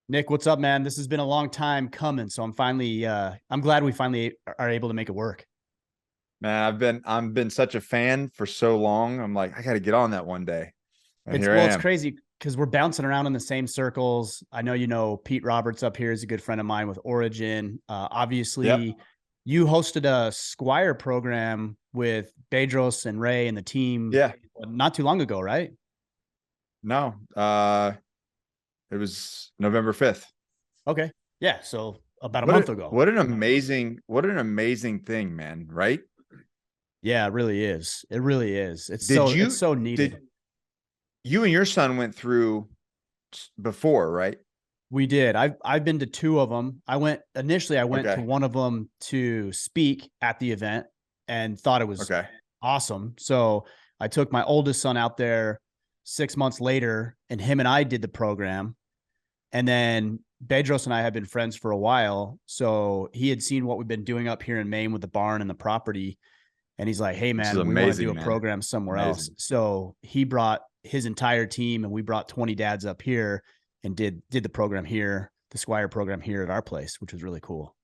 Nick, what's up, man? This has been a long time coming, so I'm glad we finally are able to make it work. Man, I've been such a fan for so long. I'm like, I got to get on that one day. And here I It's am. crazy because we're bouncing around in the same circles. I know Pete Roberts up here is a good friend of mine with Origin. Yep. Obviously, you hosted a Squire program with Bedros and Ray and the team Yeah. not too long ago, right? No. It was November 5th. Okay, yeah, so about a What month a, ago. what an amazing thing, man, right? Yeah, it really is. It really is. Did It's you so needed. did you and your son went through before, right? We did. I've been to two of them. I went to Okay. one of them to speak at the event and thought it was Okay. awesome. So I took my oldest son out there 6 months later, and him and I did the program. And then Bedros and I have been friends for a while, so he had seen what we've been doing up here in Maine with the barn and the property, and he's like, "Hey, This is man, we want to do amazing, a man. program somewhere else." Amazing. So he brought his entire team, and we brought 20 dads up here and did the program here, the Squire program here at our place, which was really cool.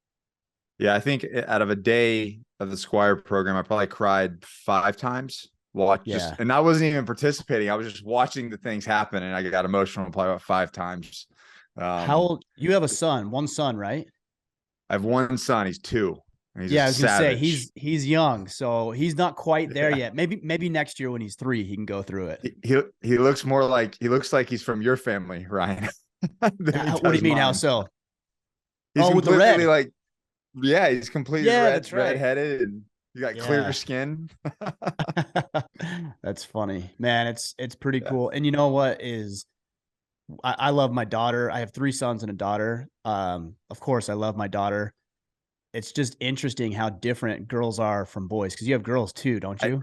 Yeah, I think out of a day of the Squire program, I probably cried 5 times. Yeah. And I wasn't even participating. I was just watching the things happen, and I got emotional probably about 5 times. How Um, old? You have a son, one son, right? I have one son. He's 2, and he's a Yeah, I was gonna say savage. he's young, so he's not quite there Yeah, yet. Maybe next year when he's 3, he can go through it. he looks like he's from your family, Ryan, than he What do you does mean? How mine. so? He's Oh, with the completely red. like, yeah, he's completely Yeah, that's right. redheaded, and he's got clear Yeah. skin. That's funny, man. It's pretty Yeah. cool. And you know what is I love my daughter. I have 3 sons and a daughter. Of course, I love my daughter. It's just interesting how different girls are from boys because you have girls too, don't I you?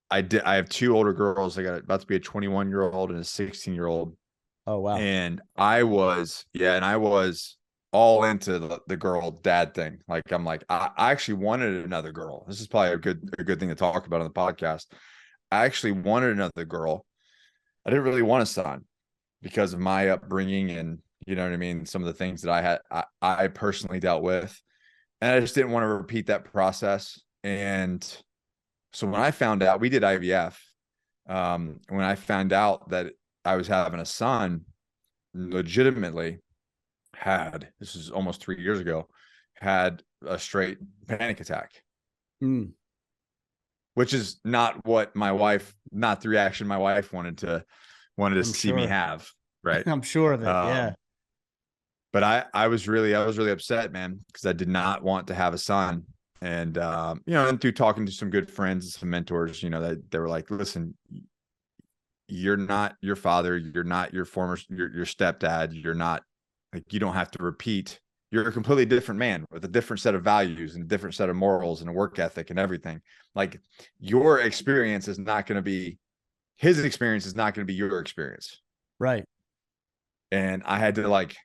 I have 2 older girls. I got about to be a 21-year-old and a 16-year-old. Oh wow. And I was all into the girl dad thing. Like, I actually wanted another girl. This is probably a good thing to talk about on the podcast. I actually wanted another girl. I didn't really want a son because of my upbringing, and you know what I mean, some of the things that I personally dealt with. And I just didn't want to repeat that process. And so when I found out, we did IVF. When I found out that I was having a son, legitimately this is almost 3 years ago, had a straight panic attack, Mm, which is not the reaction my wife wanted to I'm see me sure. have. Right. I'm sure of it. Yeah. Um, but I was really upset, man, because I did not want to have a son. And and through talking to some good friends and some mentors, that they were like, listen, you're not your father, you're not your stepdad, you're not, like, you don't have to repeat. You're a completely different man with a different set of values and a different set of morals and a work ethic and everything. Like, your experience is not going to be his experience is not going to be your experience. Right. And I had to, like,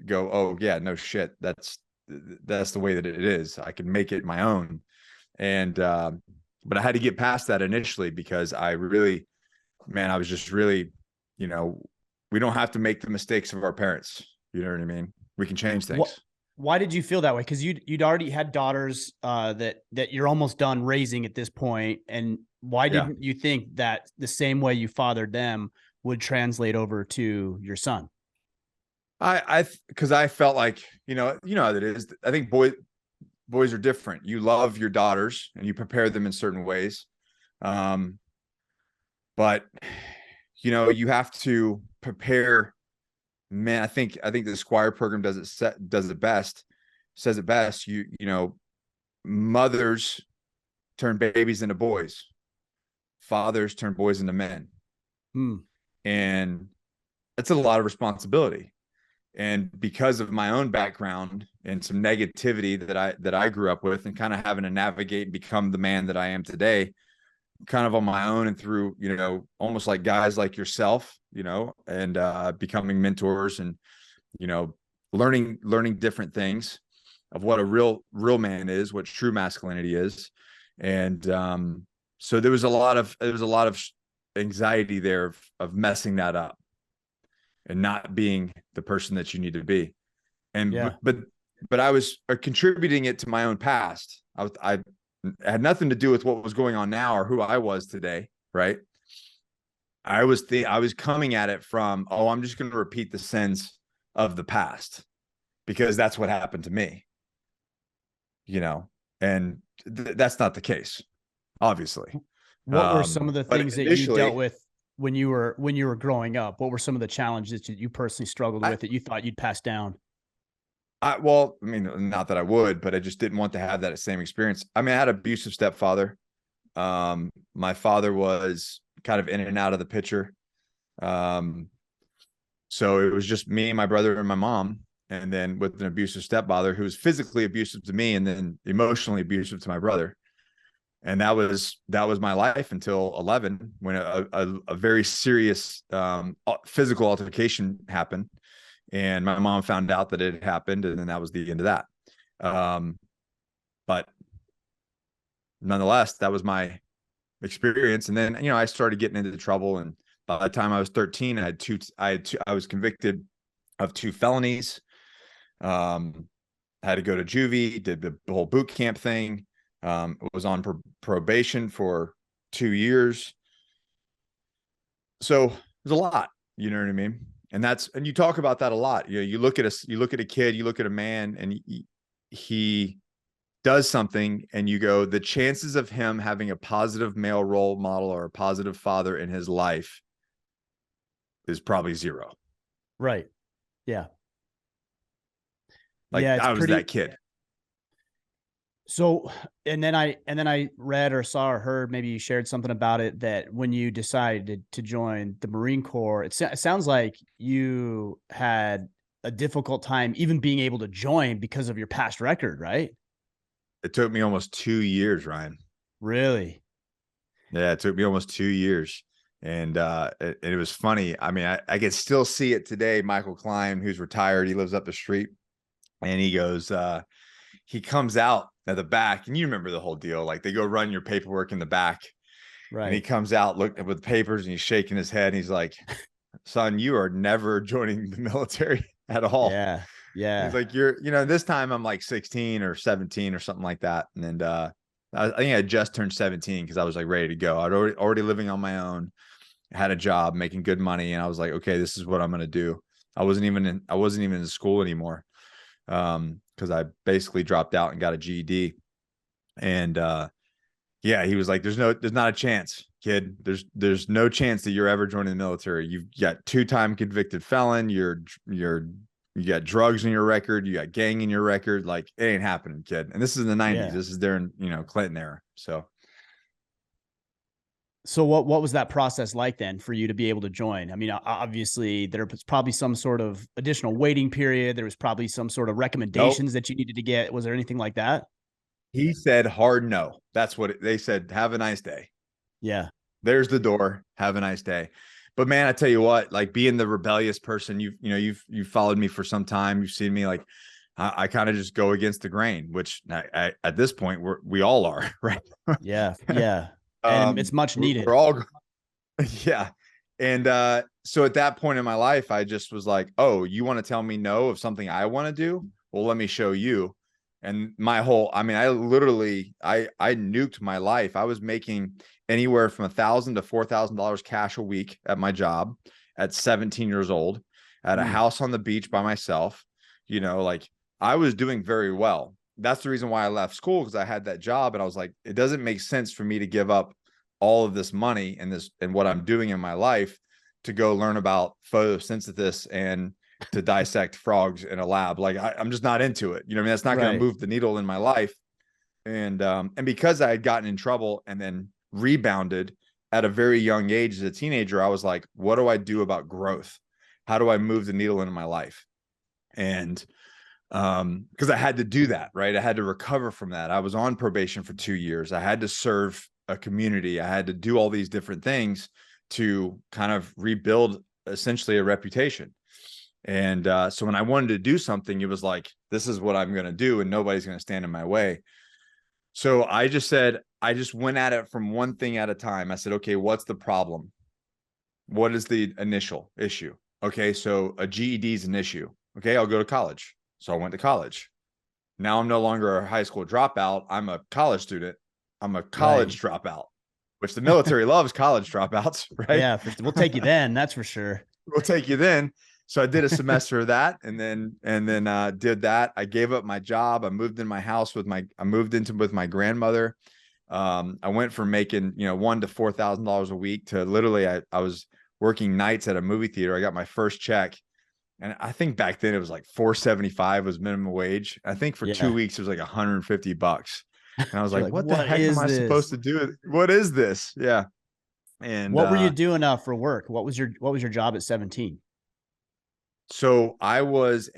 go, oh yeah, no shit, that's the way that it is. I can make it my own. And but I had to get past that initially, because I was just really, you know, we don't have to make the mistakes of our parents. You know what I mean? We can change What? things. Why did you feel that way? Because you'd already had daughters that you're almost done raising at this point, and why Yeah. didn't you think that the same way you fathered them would translate over to your son? Because I felt like, how that is. I think boys are different. You love your daughters and you prepare them in certain ways. Um, but you have to prepare. Man, I think the Squire program does it best, says it best. Mothers turn babies into boys, fathers turn boys into men. Hmm. And that's a lot of responsibility. And because of my own background and some negativity that I grew up with, and kind of having to navigate and become the man that I am today, kind of on my own, and through, almost like guys like yourself, and becoming mentors, and you know learning different things of what a real man is, what true masculinity is. And so there was a lot of anxiety there of messing that up. and not being the person that you need to be. And Yeah. but I was contributing it to my own past. I had nothing to do with what was going on now or who I was today, right? I was coming at it from, oh, I'm just going to repeat the sins of the past because that's what happened to me, and that's not the case, obviously. What were some of the But things that you dealt initially, with when you were growing up? What were some of the challenges that you personally struggled I, with that you thought you'd pass down? well, I mean, not that I would, but I just didn't want to have that same experience. I mean, I had an abusive stepfather. My father was kind of in and out of the picture. Um, so it was just me, my brother, and my mom, and then with an abusive stepfather who was physically abusive to me and then emotionally abusive to my brother. And that was my life until 11, when a very serious physical altercation happened, and my mom found out that it had happened, and then that was the end of that. But nonetheless, that was my experience. And then I started getting into trouble, and by the time I was 13, I was convicted of 2 felonies. Had to go to juvie, did the whole boot camp thing. Was on probation for 2 years. So there's a lot, you know what I mean? And you talk about that a lot. You look at a kid, you look at a man, and he does something, and you go, the chances of him having a positive male role model or a positive father in his life is probably 0. Right. Yeah. Like, Yeah, it's I was pretty. that kid. So, and then I read or saw or heard, maybe you shared something about it, that when you decided to join the Marine Corps, it sounds like you had a difficult time even being able to join because of your past record, right? It took me almost 2 years, Ryan. Really? Yeah, it took me almost 2 years. And it was funny. I mean, I can still see it today. Michael Klein, who's retired, he lives up the street, and he goes, he comes out at the back, and you remember the whole deal. Like, they go run your paperwork in the back, and he Right. comes out looking with papers, and he's shaking his head, and he's like, son, you are never joining the military at all. Yeah. He's Yeah. like, this time I'm like 16 or 17 or something like that. And I think I just turned 17 because I was like ready to go. I'd already living on my own, had a job, making good money, and I was like, okay, this is what I'm gonna do. I wasn't even in school anymore, because I basically dropped out and got a GED. And yeah, he was like, there's not a chance, kid. There's no chance that you're ever joining the military. You've got 2-time convicted felon. You got drugs in your record. You got gang in your record. Like, it ain't happening, kid. And this is in the 90s. Yeah. This is during, Clinton era. So So what was that process like then for you to be able to join? I mean, obviously there was probably some sort of additional waiting period. There was probably some sort of nope. recommendations that you needed to get. Was there anything like that? He said hard no. That's what they said. Have a nice day. Yeah. There's the door. Have a nice day. But man, I tell you what, like, being the rebellious person, you've followed me for some time. You've seen me, like, I kind of just go against the grain, which at this point we all are, right? Yeah. Yeah. And it's much We're needed. all, yeah. And so at that point in my life, I just was like, oh, you want to tell me no of something I want to do? Well, let me show you. And I mean, I literally, I nuked my life. I was making anywhere from $1,000 to $4,000 cash a week at my job at 17 years old, at a Mm, house on the beach by myself. Like, I was doing very well. That's the reason why I left school, because I had that job, and I was like, it doesn't make sense for me to give up all of this money and what I'm doing in my life to go learn about photosynthesis and to dissect frogs in a lab. Like, I'm just not into it. What I mean? That's not going to right. move the needle in my life. And because I had gotten in trouble and then rebounded at a very young age as a teenager, I was like, what do I do about growth? How do I move the needle into my life? And because I had to do that, right? I had to recover from that. I was on probation for 2 years. I had to serve a community. I had to do all these different things to kind of rebuild essentially a reputation. And so when I wanted to do something, it was like, this is what I'm going to do, and nobody's going to stand in my way. So I just went at it from one thing at a time. I said, okay, what's the problem? What is the initial issue? Okay, so a GED is an issue. Okay, I'll go to college. So I went to college. Now I'm no longer a high school dropout. I'm a college student. I'm a Right. college dropout, which the military loves college dropouts, right? Yeah, we'll take you then. That's for sure. We'll take you then. So I did a semester of that, and then did that. I gave up my job. I moved in my house I moved into with my grandmother. I went from making, $1,000 to $4,000 a week to literally I was working nights at a movie theater. I got my first check. And I think back then it was like 475 was minimum wage. I think for Yeah. 2 weeks it was like $150. And I was You're like, like, what the what heck am is I supposed this? to do? What is this? Yeah. And What were you doing for work? What was your job at 17? so I was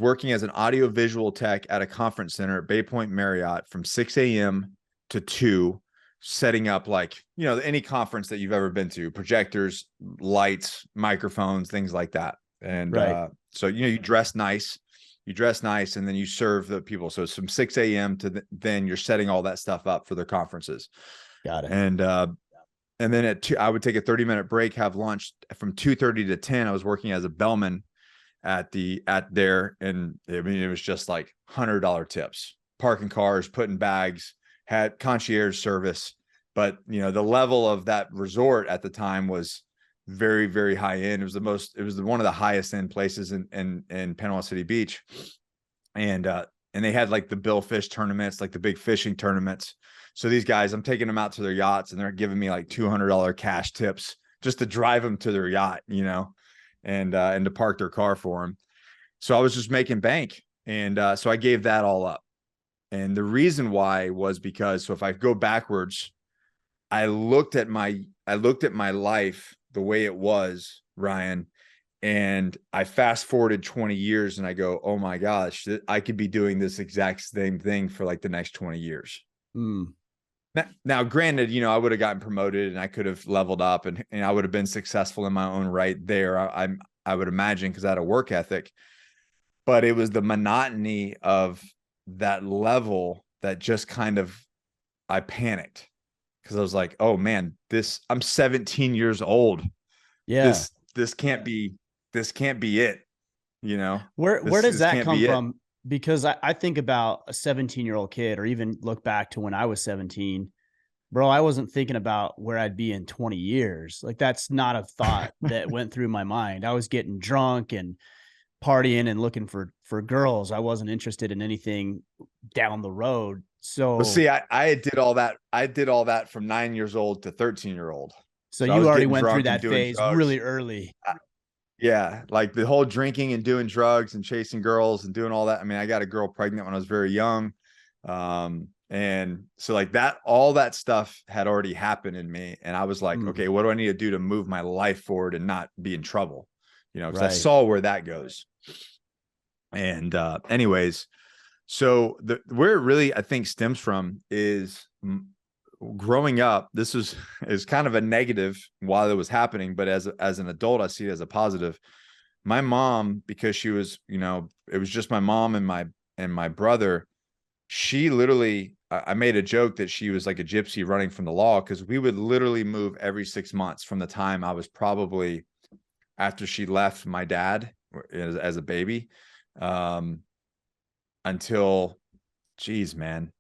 working as an audio visual tech at a conference center at Bay Point Marriott from 6 a.m. to 2, setting up like, any conference that you've ever been to, projectors, lights, microphones, things like that. And Right. so, you dress nice, and then you serve the people. So it's from 6 a.m. to then you're setting all that stuff up for their conferences. Got it. And then at 2, I would take a 30-minute break, have lunch. From 2:30 to 10, I was working as a bellman at there. And I mean, it was just like $100 tips, parking cars, putting bags, had concierge service. But, the level of that resort at the time was very, very high end. It was one of the highest end places in Panama City Beach. And they had like the bill fish tournaments, like the big fishing tournaments. So these guys, I'm taking them out to their yachts and they're giving me like $200 cash tips just to drive them to their yacht, and to park their car for them. So I was just making bank. And so I gave that all up. And the reason why was because, so if I go backwards, I looked at my life the way it was, Ryan, and I fast forwarded 20 years and I go, oh my gosh, I could be doing this exact same thing for like the next 20 years. Mm. Now, granted, I would have gotten promoted and I could have leveled up and I would have been successful in my own right there. I would imagine, because I had a work ethic, but it was the monotony of that level that just kind of, I panicked, because I was like, oh man, I'm 17 years old. Yeah. This can't be it. Where does This that can't come be it. from? Because I think about a 17-year-old kid, or even look back to when I was 17. Bro, I wasn't thinking about where I'd be in 20 years. Like, that's not a thought that went through my mind. I was getting drunk and partying and looking for girls. I wasn't interested in anything down the road. Well, So see, I did all that. I did all that from 9 years old to 13-year old. so So I you was already getting went through drunk and that doing phase drugs. really early. Yeah, like the whole drinking and doing drugs and chasing girls and doing all that. I mean, I got a girl pregnant when I was very young. And so like that, all that stuff had already happened in me. And I was like, okay, what do I need to do to move my life forward and not be in trouble? Because I Right. saw where that goes. And anyways, so where it really, I think, stems from is growing up. This is kind of a negative while it was happening, but as an adult, I see it as a positive. My mom, because she was, it was just my mom and my brother. She literally, I made a joke that she was like a gypsy running from the law, because we would literally move every 6 months from the time I was probably, after she left my dad as a baby, until, geez, man,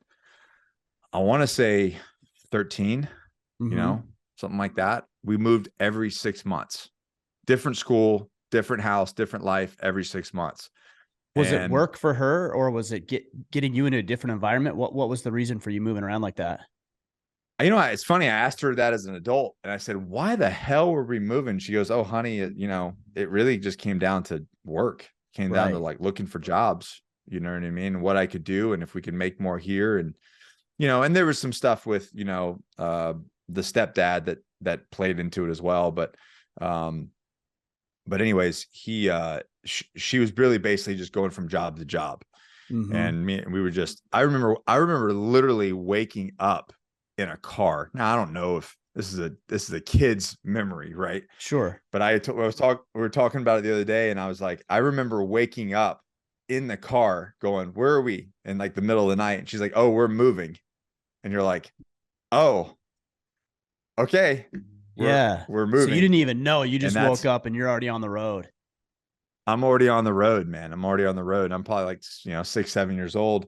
I want to say 13, Mm-hmm. something like that. We moved every 6 months, different school, different house, different life, every 6 months. Was it And work for her, or was it getting you into a different environment? What was the reason for you moving around like that? it's funny. I asked her that as an adult, and I said, "Why the hell were we moving?" She goes, "Oh, honey, it really just came down to work. Came down to Right. like looking for jobs. You know what I mean? What I could do, and if we could make more here, and and there was some stuff with the stepdad that played into it as well. But anyways, she was really basically just going from job to job, Mm-hmm. and we were just. I remember literally waking up in a car. Now I don't know if this is a kid's memory, right? Sure. But we were talking about it the other day, and I was like, I remember waking up in the car going, "Where are we?" In like the middle of the night, and she's like, "Oh, we're moving," and you're like, "Oh, okay." Yeah. we're So you moving. didn't even know. You And just woke that's, up and you're already on the road. I'm already on the road, man. I'm already on the road. I'm probably like, 6, 7 years old.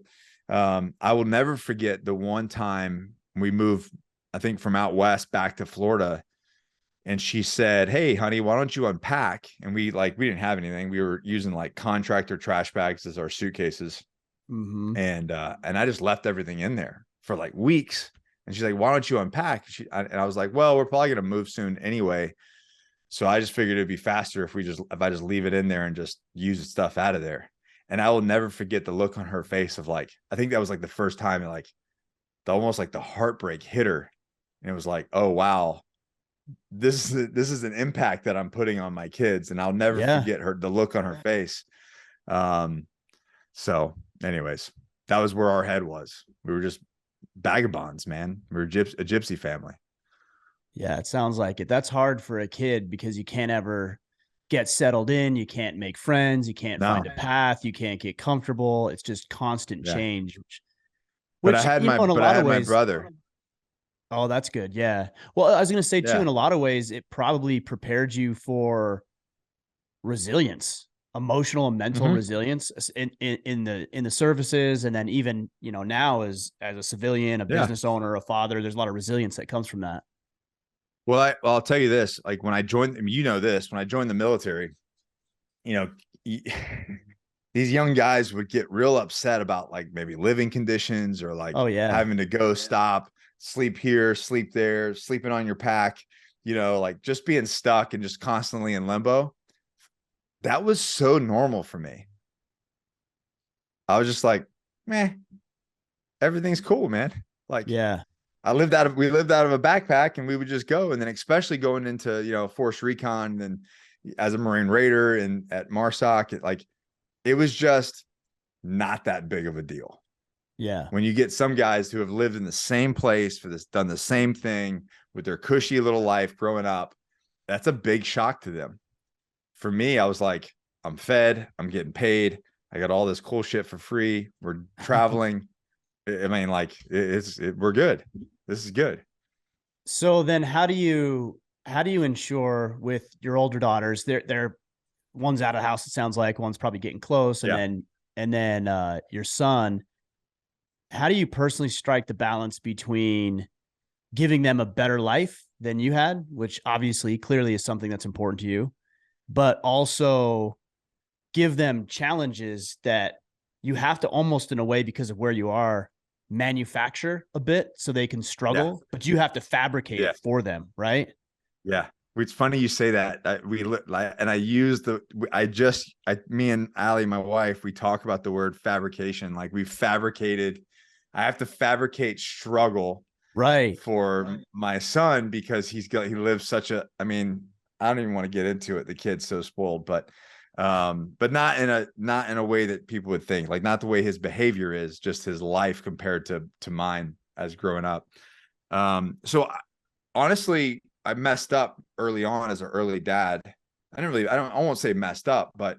I will never forget the one time we moved, I think from out west back to Florida. And she said, "Hey, honey, why don't you unpack?" And we didn't have anything. We were using like contractor trash bags as our suitcases. Mm-hmm. And I just left everything in there for like weeks. And she's like, "Why don't you unpack?" And I was like, "Well, we're probably gonna move soon anyway. So I just figured it'd be faster if I just leave it in there and just use the stuff out of there." And I will never forget the look on her face of like, I think that was like the first time like almost like the heartbreak hit her. And it was like, oh wow, this is an impact that I'm putting on my kids. And I'll never Yeah. forget the look on her face. So anyways, that was where our head was. We were just vagabonds, man. We were a gypsy family. Yeah. It sounds like it. That's hard for a kid because you can't ever get settled in. You can't make friends. You can't No, find a path. You can't get comfortable. It's just constant yeah. change, But I which, had my in a but I lot of had my ways, brother. oh, that's good. Yeah. Well, I was going to say too, Yeah. in a lot of ways, it probably prepared you for resilience, emotional and mental Mm-hmm. resilience in the services, and then even now as a civilian, a Yeah. business owner, a father. There's a lot of resilience that comes from that. I'll tell you this. Like when I joined, I mean, this, when I joined the military, you know, these young guys would get real upset about like maybe living conditions or like Oh yeah, having to go stop, sleep here, sleep there, sleeping on your pack, like just being stuck and just constantly in limbo. That was so normal for me. I was just like, man, everything's cool, man. Like yeah. we lived out of a backpack and we would just go. And then especially going into, force recon and as a Marine Raider and at MARSOC, it was just not that big of a deal. Yeah. When you get some guys who have lived in the same place done the same thing with their cushy little life growing up, that's a big shock to them. For me, I was like, I'm fed, I'm getting paid, I got all this cool shit for free. We're traveling. I mean, like we're good. This is good. So then how do you ensure with your older daughters, they're one's out of the house, it sounds like one's probably getting close, and Yeah. then your son, how do you personally strike the balance between giving them a better life than you had, which obviously clearly is something that's important to you, but also give them challenges that you have to almost in a way, because of where you are, manufacture a bit so they can Yeah. struggle, but you have to fabricate Yeah. it for them, right? Yeah. It's funny you say that. And I use me and Allie, my wife, we talk about the word fabrication. Like I have to fabricate struggle Right. for my son because he lives I mean, I don't even want to get into it. The kid's so spoiled, but not in a way that people would think, like not the way his behavior is, just his life compared to mine as growing up. So honestly, I messed up early on as an early dad. I won't say messed up, but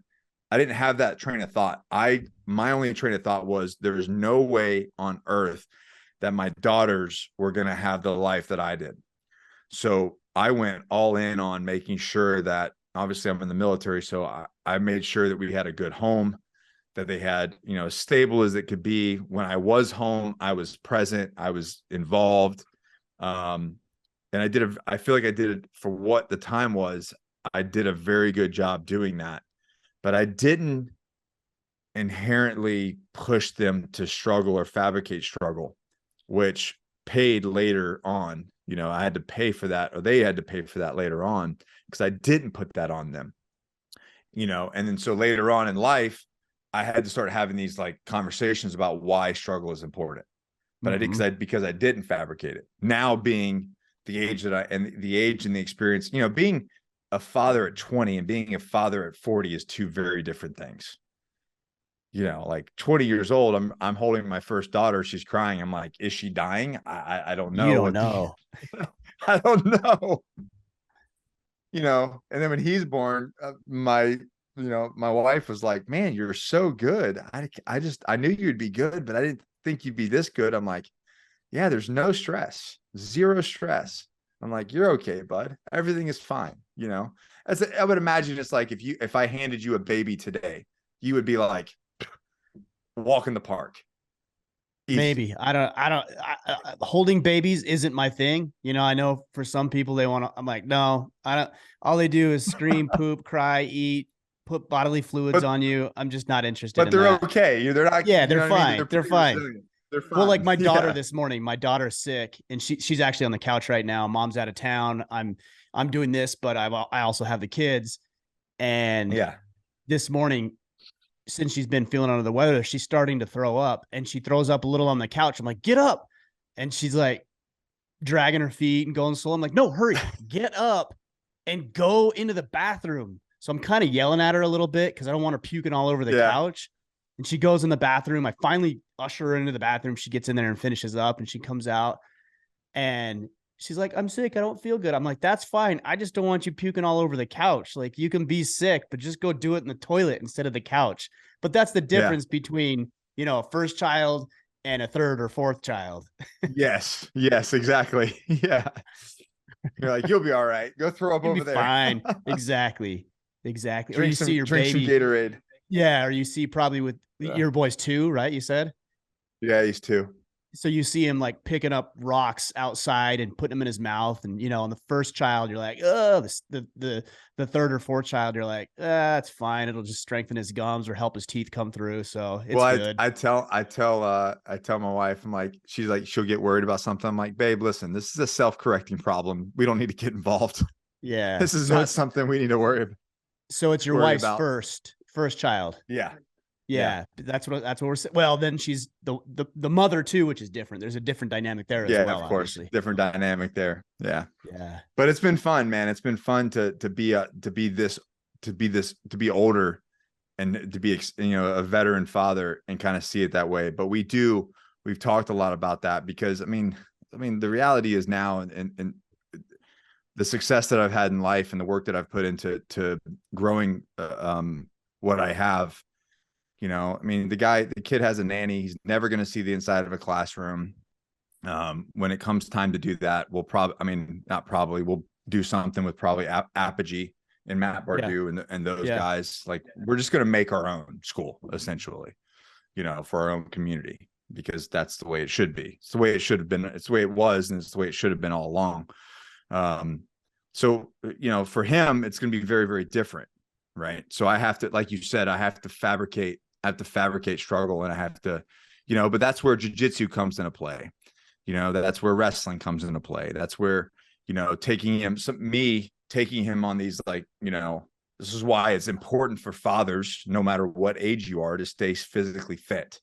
I didn't have that train of thought. My only train of thought was there's no way on earth that my daughters were going to have the life that I did. So I went all in on making sure that, obviously I'm in the military. So I made sure that we had a good home, that they had, as stable as it could be. When I was home, I was present, I was involved. And I feel like I did it for what the time was. I did a very good job doing that, but I didn't inherently push them to struggle or fabricate struggle, which paid later on. I had to pay for that, or they had to pay for that later on because I didn't put that on them. And then so later on in life, I had to start having these like conversations about why struggle is important. But I did Mm-hmm. because I didn't fabricate it. Now being the age and the experience, being a father at 20 and being a father at 40 is two very different things. Like 20 years old, I'm holding my first daughter. She's crying. I'm like, is she dying? I don't You know don't what know. I don't know. And then when he's born, my wife was like, man, you're so good. I knew you'd be good, but I didn't think you'd be this good. I'm like, yeah, there's no stress, zero stress. I'm like, you're okay, bud. Everything is fine. You know, I would imagine it's like if I handed you a baby today, you would be like, walk in the park. Easy. Maybe holding babies isn't my thing. You know, I know for some people they want to, I'm like, no, I don't, all they do is scream, poop, cry, eat, put bodily fluids But on you. I'm just not interested but in they're that. okay. They're not, Yeah, you they're know what I mean? fine. They're They're pretty fine. resilient. They're Well, like fine. my daughter Yeah. this morning, my daughter's sick and she's actually on the couch right now. Mom's out of town. I'm doing this, but I also have the kids. And Yeah. this morning, since she's been feeling under the weather, she's starting to throw up and she throws up a little on the couch. I'm like, get up. And she's like dragging her feet and going slow. I'm like, no, hurry, get up and go into the bathroom. So I'm kind of yelling at her a little bit because I don't want her puking all over the Yeah. couch. And she goes in the bathroom. I finally usher her into the bathroom. She gets in there and finishes up and she comes out and she's like, I'm sick. I don't feel good. I'm like, that's fine. I just don't want you puking all over the couch. Like, you can be sick, but just go do it in the toilet instead of the couch. But that's the Yeah. difference between, you know, a first child and a third or fourth child. Yes. Yes, exactly. Yeah. You're like, you'll be all right. Go throw up You'll be over there. fine. Exactly. Or you see your Drink some baby. Gatorade. Yeah. Or you see probably with Yeah. your boys too, right? You said? Yeah, he's two. So you see him like picking up rocks outside and putting them in his mouth. And, you know, on the first child, you're like, oh, the third or fourth child, you're like, that's fine. It'll just strengthen his gums or help his teeth come through. So it's Well, good. I tell my wife, I'm like, she's like, she'll get worried about something. I'm like, babe, listen, this is a self-correcting problem. We don't need to get involved. Yeah. This is not something we need to So it's your worry wife's about. first child. Yeah. Yeah, that's what we're saying. Well, then she's the mother too, which is different. There's a different dynamic there as Yeah, well, of course. obviously. Different dynamic there. Yeah. Yeah. But it's been fun, man. It's been fun to be older and to be, you know, a veteran father and kind of see it that way. But we've talked a lot about that because I mean, the reality is now and the success that I've had in life and the work that I've put into growing what I have, you know, I mean, the kid has a nanny. He's never going to see the inside of a classroom. When it comes time to do that, we'll we'll do something with probably Apogee and Matt Bardu and those guys. Like, we're just going to make our own school essentially, you know, for our own community, because that's the way it should be. It's the way it should have been. It's the way it was. And it's the way it should have been all along. So, you know, for him, it's going to be very, very different. Right. So I have to, like you said, I have to fabricate struggle, and I have to, you know, but that's where jiu-jitsu comes into play. You know, that's where wrestling comes into play. That's where, you know, taking him on these, like, you know, this is why it's important for fathers, no matter what age you are, to stay physically fit,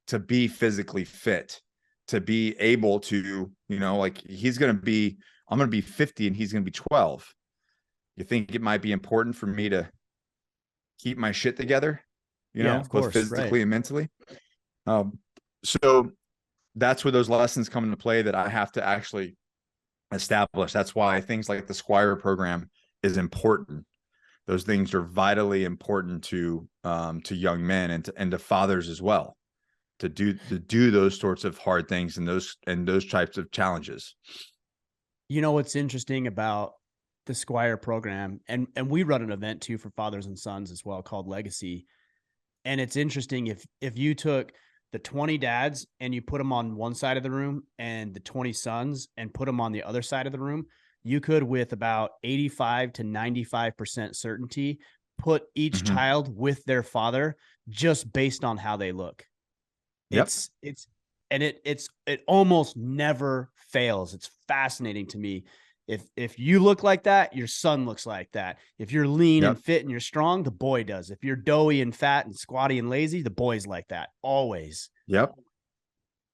to be physically fit, to be able to, you know, like I'm going to be 50 and he's going to be 12. You think it might be important for me to keep my shit together, you know, of course, both physically and mentally. So that's where those lessons come into play that I have to actually establish. That's why things like the Squire program is important. Those things are vitally important to young men and to fathers as well, to do those sorts of hard things and those types of challenges. You know what's interesting about the Squire program, and we run an event too for fathers and sons as well called Legacy. And it's interesting, if you took the 20 dads and you put them on one side of the room and the 20 sons and put them on the other side of the room, you could, with about 85 to 95% certainty, put each child with their father just based on how they look. Yep. It almost never fails. It's fascinating to me. If you look like that, your son looks like that. If you're lean and fit and you're strong, the boy does. If you're doughy and fat and squatty and lazy, the boy's like that always. Yep.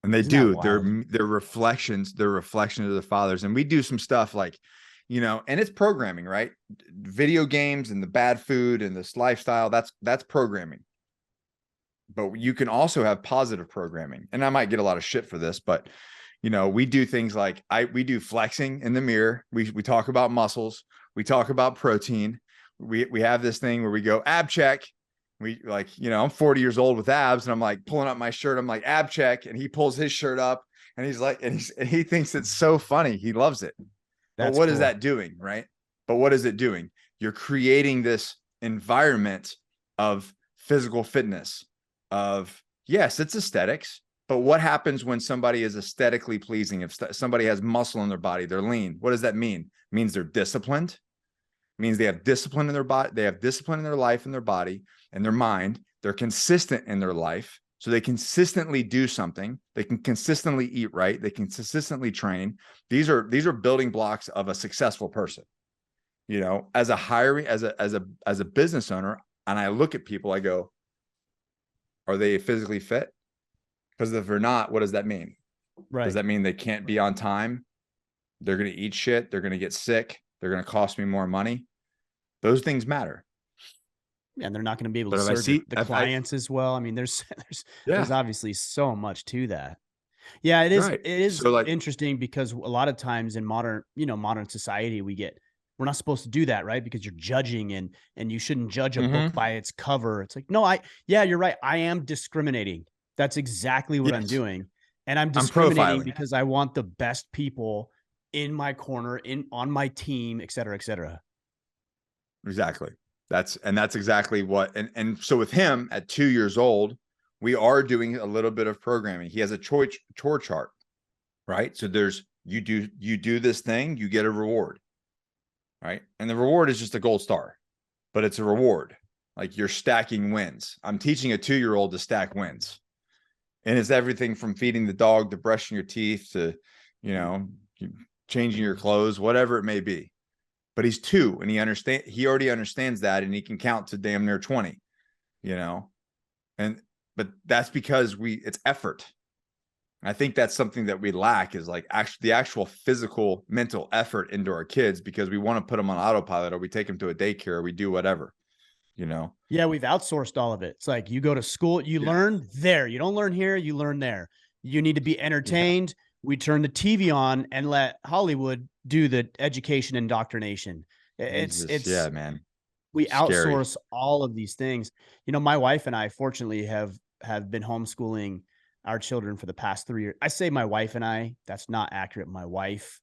And they do. They're reflections of the fathers. And we do some stuff like, you know, and it's programming, right? Video games and the bad food and this lifestyle, that's programming. But you can also have positive programming. And I might get a lot of shit for this, but you know, we do things like we do flexing in the mirror. We talk about muscles. We talk about protein. We have this thing where we go ab check. We, like, you know, I'm 40 years old with abs and I'm like pulling up my shirt. I'm like ab check. And he pulls his shirt up and he's like, and he thinks it's so funny. He loves it. But That's what is cool. that doing, right? But what is it doing? You're creating this environment of physical fitness, of, yes, it's aesthetics, but what happens when somebody is aesthetically pleasing? If somebody has muscle in their body, they're lean. What does that mean? It means they're disciplined. It means they have discipline in their body. They have discipline in their life and their body and their mind. They're consistent in their life. So they consistently do something. They can consistently eat right. They can consistently train. These are building blocks of a successful person. You know, as a business owner, and I look at people, I go, are they physically fit? Because if they're not, what does that mean? Right. Does that mean they can't be on time? They're going to eat shit. They're going to get sick. They're going to cost me more money. Those things matter. Yeah, and they're not going to be able But to if I serve see, the if I, clients as well. I mean, there's yeah, obviously so much to that. Yeah, it is. right. It is So like, interesting because a lot of times in modern society, we're not supposed to do that, right? Because you're judging and you shouldn't judge a book by its cover. It's like, no, yeah, you're right. I am discriminating. That's exactly what I'm yes, doing. And I'm I'm discriminating profiling. because I want the best people in my corner, on my team, et cetera, et cetera. Exactly. That's exactly what, and so with him at 2 years old, we are doing a little bit of programming. He has a chore chart, right? So there's, you do this thing, you get a reward, right? And the reward is just a gold star, but it's a reward. Like, you're stacking wins. I'm teaching a 2-year-old to stack wins. And it's everything from feeding the dog to brushing your teeth to, you know, changing your clothes, whatever it may be. But he's 2 and he already understands that, and he can count to damn near 20, you know. And but that's because it's effort. I think that's something that we lack, is like the actual physical mental effort into our kids, because we want to put them on autopilot, or we take them to a daycare, or we do whatever, you know. Yeah, we've outsourced all of it. It's like you go to school, you Yeah. learn there. You don't learn here, you learn there. You need to be Yeah. entertained. We turn the TV on and let Hollywood do the education indoctrination. Jesus. It's Yeah, man. we Scary. outsource all of these things. My wife and I fortunately have been homeschooling our children for the past 3 years. I say my wife and I, that's not accurate. My wife,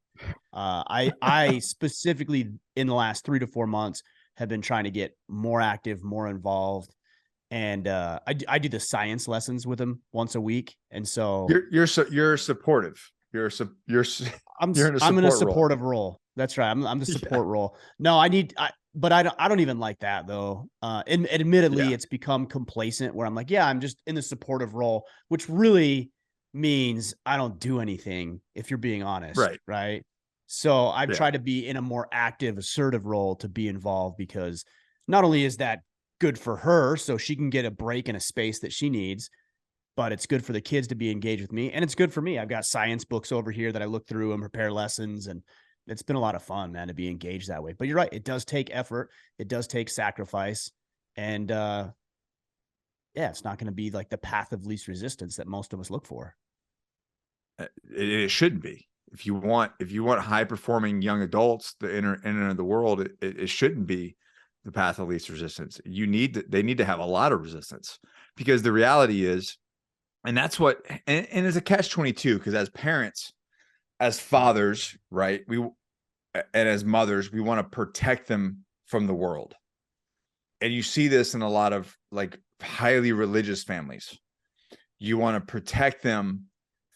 I specifically in the last 3 to 4 months have been trying to get more active, more involved. And I do the science lessons with them once a week. And so You're supportive. You're you're in a I'm in a support role. supportive role. That's right. I'm the Yeah. support role. No, but I don't even like that though. And admittedly, Yeah. it's become complacent where I'm like, yeah, I'm just in the supportive role, which really means I don't do anything if you're being honest, Right. right? So I've Yeah. tried to be in a more active, assertive role to be involved, because not only is that good for her, so she can get a break in a space that she needs, but it's good for the kids to be engaged with me. And it's good for me. I've got science books over here that I look through and prepare lessons. And it's been a lot of fun, man, to be engaged that way. But you're right. It does take effort. It does take sacrifice. And yeah, it's not going to be like the path of least resistance that most of us look for. It shouldn't be. If you want high performing young adults to enter the world, it shouldn't be the path of least resistance. They need to have a lot of resistance, because the reality is, and that's what, and it's a catch-22, because as parents, as fathers, right, and as mothers, we want to protect them from the world. And you see this in a lot of like highly religious families. You want to protect them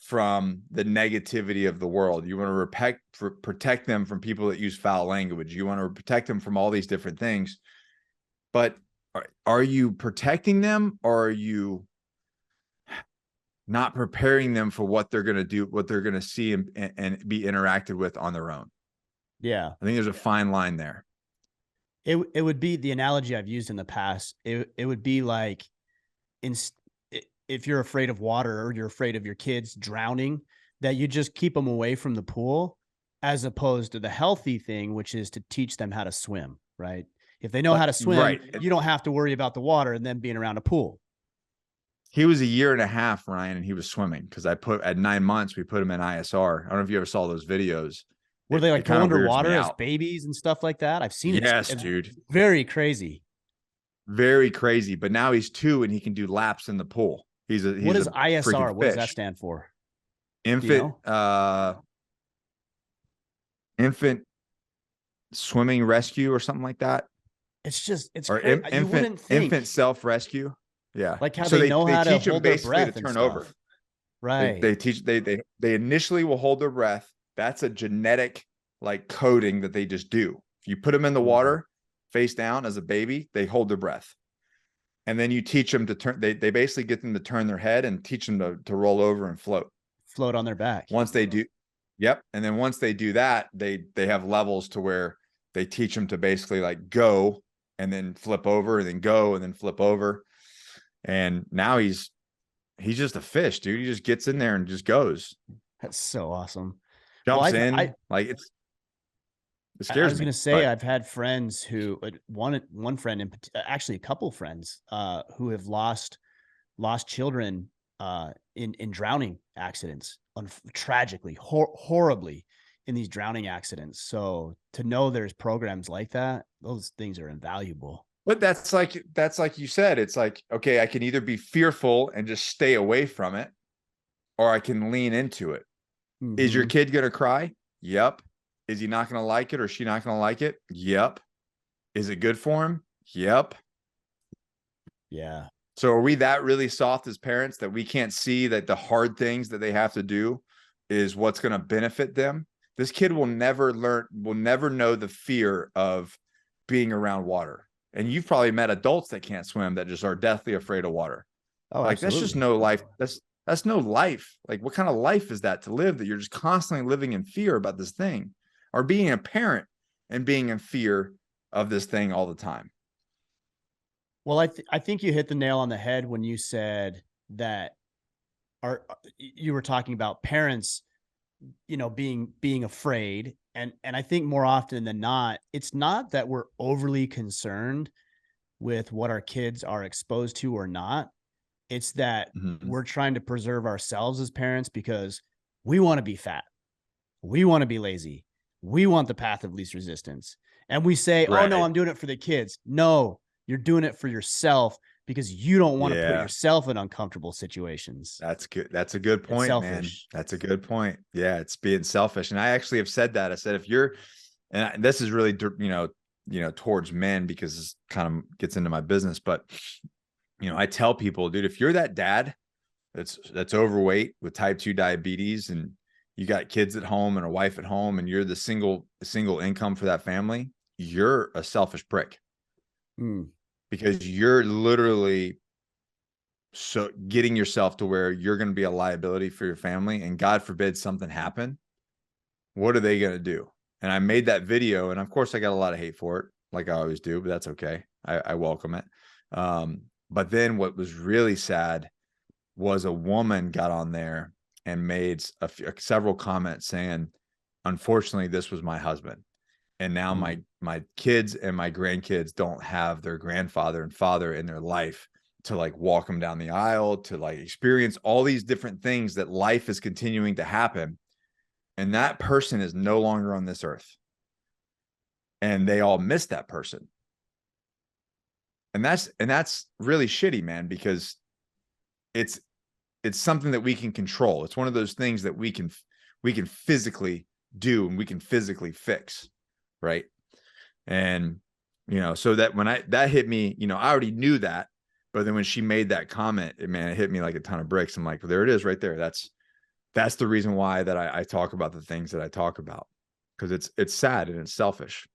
from the negativity of the world. You want to protect them from people that use foul language. You want to protect them from all these different things. But are you protecting them, or are you not preparing them for what they're going to do, what they're going to see and be interacted with on their own? Yeah. I think there's a fine line there. It would be the analogy I've used in the past. It would be like, in if you're afraid of water, or you're afraid of your kids drowning, that you just keep them away from the pool, as opposed to the healthy thing, which is to teach them how to swim, right? If they know how to swim, Right. you don't have to worry about the water and then being around a pool. He was a year and a half, Ryan, and he was swimming, because at 9 months, we put him in ISR. I don't know if you ever saw those videos. Where they It like go kind of weirds me underwater as out. babies and stuff like that. I've seen it. Yes, It's dude. very crazy. Very crazy. But now he's 2 and he can do laps in the pool. He's What is a freaking ISR? What does that fish. stand for? Do you Infant know? infant swimming rescue or something like that, It's or crazy. You infant wouldn't think self rescue. Yeah. like how So they know they how to teach them hold their basically to breath and turn over. stuff. Right. They teach they initially will hold their breath. That's a genetic like coding that they just do. If you put them in the Mhm. water face down as a baby, they hold their breath. And then you teach them to turn, they basically get them to turn their head and teach them to roll over and float. Float on their back. Once they do, yep. And then once they do that, they have levels to where they teach them to basically like go and then flip over and then go and then flip over. And now he's just a fish, dude. He just gets in there and just goes, That's so awesome. Well, jumps in. Like it I scares was me. gonna say But I've had friends who one friend actually a couple friends who have lost children in drowning accidents, tragically, horribly in these drowning accidents. So to know there's programs like that, those things are invaluable. that's like you said, it's like, okay, I can either be fearful and just stay away from it, or I can lean into it. Is your Mm-hmm. kid gonna cry? Yep. Is he not gonna like it or she not gonna like it? Yep. Is it good for him? Yep. Yeah. So are we that really soft as parents that we can't see that the hard things that they have to do is what's going to benefit them? This kid will never know the fear of being around water. And you've probably met adults that can't swim that just are deathly afraid of water. Oh, Like that's just absolutely. no life. That's no life. Like what kind of life is that to live that you're just constantly living in fear about this thing, or being a parent and being in fear of this thing all the time? Well, I think you hit the nail on the head when you said that you were talking about parents, being afraid, and I think more often than not, it's not that we're overly concerned with what our kids are exposed to or not. It's that Mhm. we're trying to preserve ourselves as parents because we want to be fat. We want to be lazy. We want the path of least resistance. And we say, oh, no, Right. I'm doing it for the kids. No, you're doing it for yourself because you don't want to put Yeah. yourself in uncomfortable situations. That's good. That's a good It's point, man. selfish. That's a good point. Yeah, it's being selfish. And I actually have said that. I said if you're, this is really towards men because this kind of gets into my business, but I tell people, dude, if you're that dad that's overweight with type 2 diabetes and you got kids at home and a wife at home and you're the single income for that family, you're a selfish prick Mm. because you're literally so getting yourself to where you're going to be a liability for your family, and God forbid something happen, what are they going to do? And I made that video, and of course I got a lot of hate for it, like I always do, but that's okay. I welcome it. But then what was really sad was a woman got on there and made several comments saying, unfortunately, this was my husband. And now Mm. my kids and my grandkids don't have their grandfather and father in their life to like walk them down the aisle, to like experience all these different things that life is continuing to happen. And that person is no longer on this earth. And they all miss that person. And that's really shitty, man, because it's it's something that we can control. It's one of those things that we can physically do and we can physically fix, right? And so that when that hit me, I already knew that, but then when she made that comment, it hit me like a ton of bricks. I'm like, well, there it is right there. That's the reason why that I talk about the things that I talk about, because it's sad and it's selfish.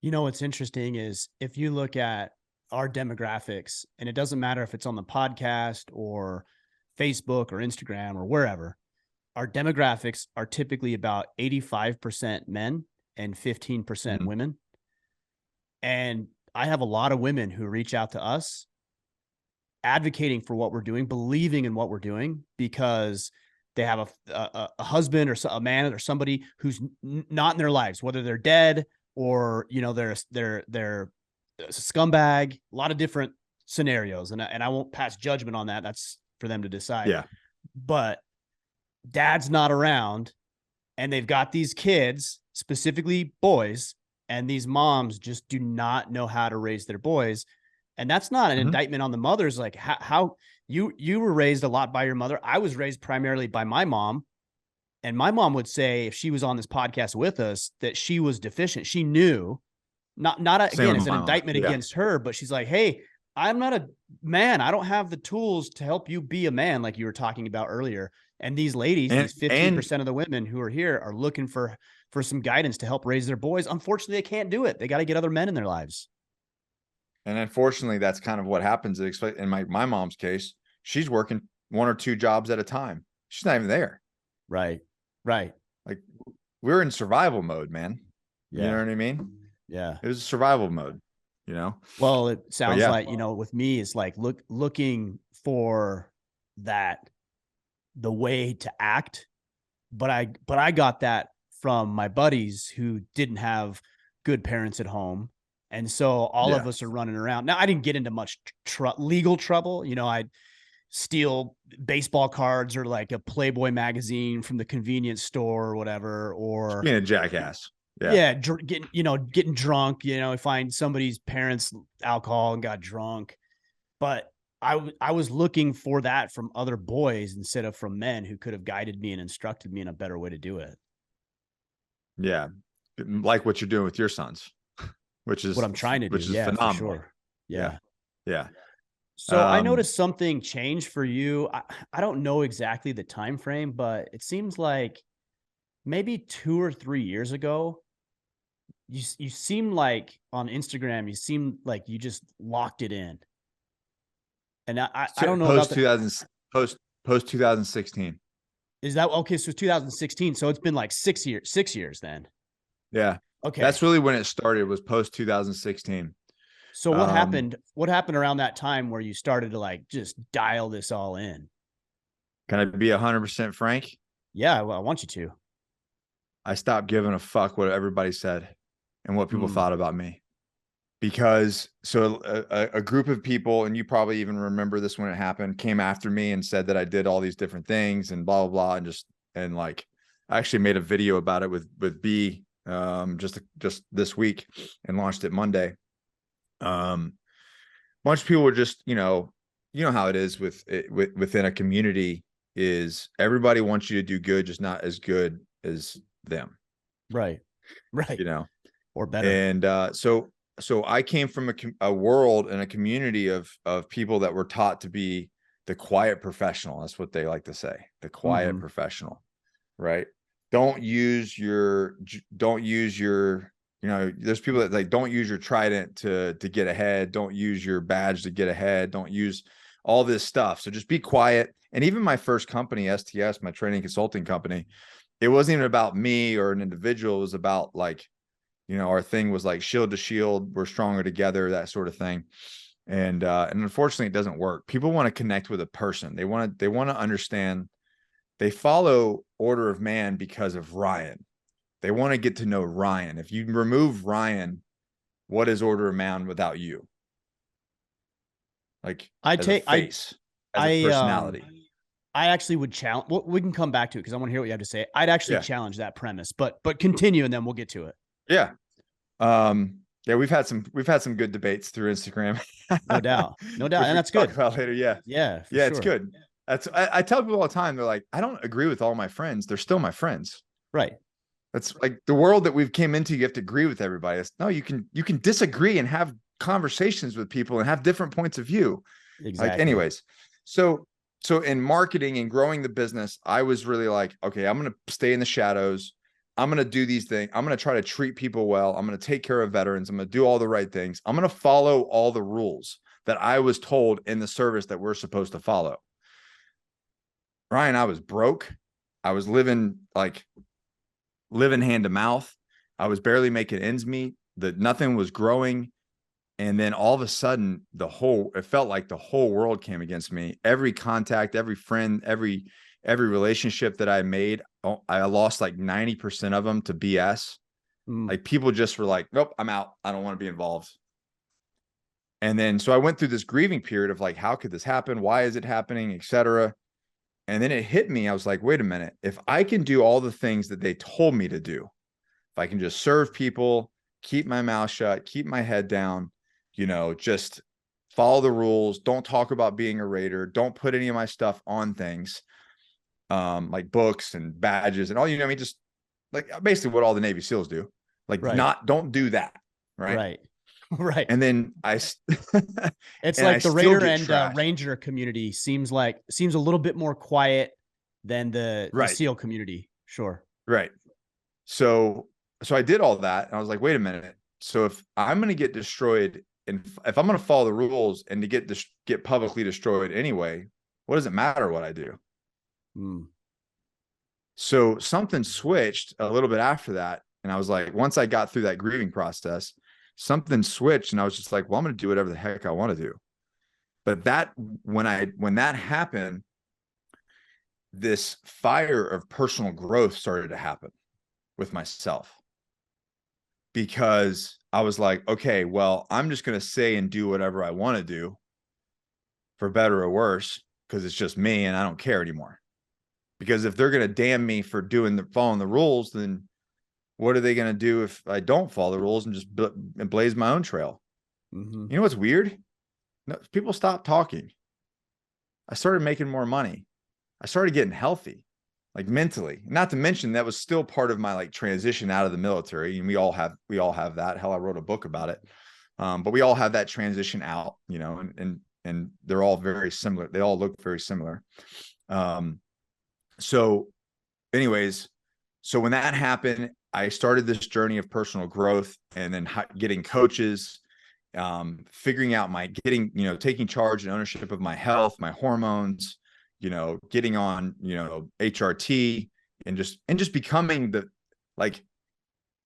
What's interesting is if you look at our demographics, and it doesn't matter if it's on the podcast or Facebook or Instagram or wherever, our demographics are typically about 85% men and 15% Mhm. women. And I have a lot of women who reach out to us advocating for what we're doing, believing in what we're doing because they have a husband or a man or somebody who's not in their lives, whether they're dead or, they're a scumbag, a lot of different scenarios. And I won't pass judgment on that. That's for them to decide. Yeah. But dad's not around and they've got these kids, specifically boys, and these moms just do not know how to raise their boys. And that's not an Mhm. indictment on the mothers. Like how you were raised a lot by your mother. I was raised primarily by my mom. And my mom would say, if she was on this podcast with us, that she was deficient. She knew, not Same again with as an my mom. indictment Yeah. against her, but she's like, hey, I'm not a man. I don't have the tools to help you be a man, like you were talking about earlier. And these ladies, And these and 15% of the women who are here are looking for some guidance to help raise their boys. Unfortunately, they can't do it. They got to get other men in their lives. and unfortunately, that's kind of what happens. In my mom's case, she's working 1 or 2 jobs at a time. She's not even there. Right. Right. Like, we're in survival mode, man. You know Yeah. what I mean? Yeah. It was a survival mode, you know? Well, it But sounds yeah, like, with me, it's like looking for that, the way to act. But I got that from my buddies who didn't have good parents at home. And so all yeah. of us are running around. Now, I didn't get into much legal trouble. I'd steal baseball cards or like a Playboy magazine from the convenience store or whatever, Just or being a jackass. Yeah. yeah, getting drunk, find somebody's parents alcohol and got drunk. But I was looking for that from other boys instead of from men who could have guided me and instructed me in a better way to do it. Yeah. Like what you're doing with your sons, which What is I'm trying to do. which is Yeah, for phenomenal. sure. Yeah. Yeah. Yeah. So I Um, noticed something changed for you. I don't know exactly the time frame, but it seems like maybe 2 or 3 years ago, you seem like on Instagram, you seem like you just locked it in. And I don't know about post the 2000, post 2016. is that okay? So 2016. So it's been like 6 years then. Yeah. Okay. That's really when it started, was post 2016. So what Um, happened? What happened around that time where you started to like just dial this all in? can I be 100% frank? Yeah, well, I want you to. I stopped giving a fuck what everybody said and what people Mm, thought about me. Because so a group of people, and you probably even remember this when it happened, came after me and said that I did all these different things and blah blah blah, and like I actually made a video about it with B just this week and launched it Monday. Bunch of people were just, you know how it is within a community, is everybody wants you to do good, just not as good as them, right. Right. you know. Or better. And so I came from a world and a community of people that were taught to be the quiet professional. That's what they like to say, the quiet Mm-hmm. professional, right? Don't use your there's people that like, don't use your trident to get ahead, don't use your badge to get ahead, don't use all this stuff, so just be quiet. And even my first company, STS, my training consulting company, it wasn't even about me or an individual. It was about like, our thing was like shield to shield, we're stronger together, that sort of thing. And unfortunately it doesn't work. People want to connect with a person. They want to understand. They follow Order of Man because of Ryan. They want to get to know Ryan. If you remove Ryan, what is Order of Man without you? Like, I as a take I face, as a I personality. I actually would challenge. Well, we can come back to it because I want to hear what you have to say. I'd actually Yeah. challenge that premise, but continue and then we'll get to it. Yeah. Yeah, we've had some good debates through Instagram. No doubt, no doubt, Which and we that's can talk good. about later. Yeah. Yeah, for Yeah, it's sure. good. I tell people all the time, they're like, I don't agree with all my friends. They're still my friends. Right. That's like the world that we've came into. You have to agree with everybody. No, you can disagree and have conversations with people and have different points of view. Like, Exactly. anyways, so in marketing and growing the business, I was really like, okay, I'm going to stay in the shadows. I'm going to do these things. I'm going to try to treat people well. I'm going to take care of veterans. I'm going to do all the right things. I'm going to follow all the rules that I was told in the service that we're supposed to follow. Ryan, I was broke. I was living hand to mouth. I was barely making ends meet. That nothing was growing. And then all of a sudden, it felt like the whole world came against me. Every contact, every friend, every relationship that I made, I lost like 90% of them to BS. Mm. Like, people just were like, nope, I'm out. I don't want to be involved. And then, so I went through this grieving period of like, how could this happen? Why is it happening, etc. And then it hit me. I was like, wait a minute. If I can do all the things that they told me to do, if I can just serve people, keep my mouth shut, keep my head down, just follow the rules, don't talk about being a raider, don't put any of my stuff on things, like books and badges and all, you know, I mean, just like basically what all the Navy SEALs do. Like, Right. don't do that. Right. Right. Right. And then It's and I like the still Raider get and trashed. Ranger community seems a little bit more quiet than the Right. SEAL community. Sure. Right. So, I did all that and I was like, wait a minute. So if I'm going to get destroyed and if I'm going to follow the rules and to get publicly destroyed anyway, what does it matter what I do? Mm. So something switched a little bit after that. And I was like, once I got through that grieving process, something switched and I was just like, well, I'm going to do whatever the heck I want to do. But when that happened, this fire of personal growth started to happen with myself, because I was like, okay, well, I'm just going to say and do whatever I want to do, for better or worse, because it's just me and I don't care anymore. Because if they're going to damn me for following the rules, then what are they going to do if I don't follow the rules and just blaze my own trail? Mm-hmm. You know what's weird? No, people stopped talking. I started making more money. I started getting healthy, like mentally. Not to mention that was still part of my like transition out of the military, and we all have that. Hell, I wrote a book about it. But we all have that transition out, you know, and they're all very similar. They all look very similar. So anyways, so when that happened, I started this journey of personal growth, and then getting coaches, figuring out taking charge and ownership of my health, my hormones, getting on, HRT, and just becoming like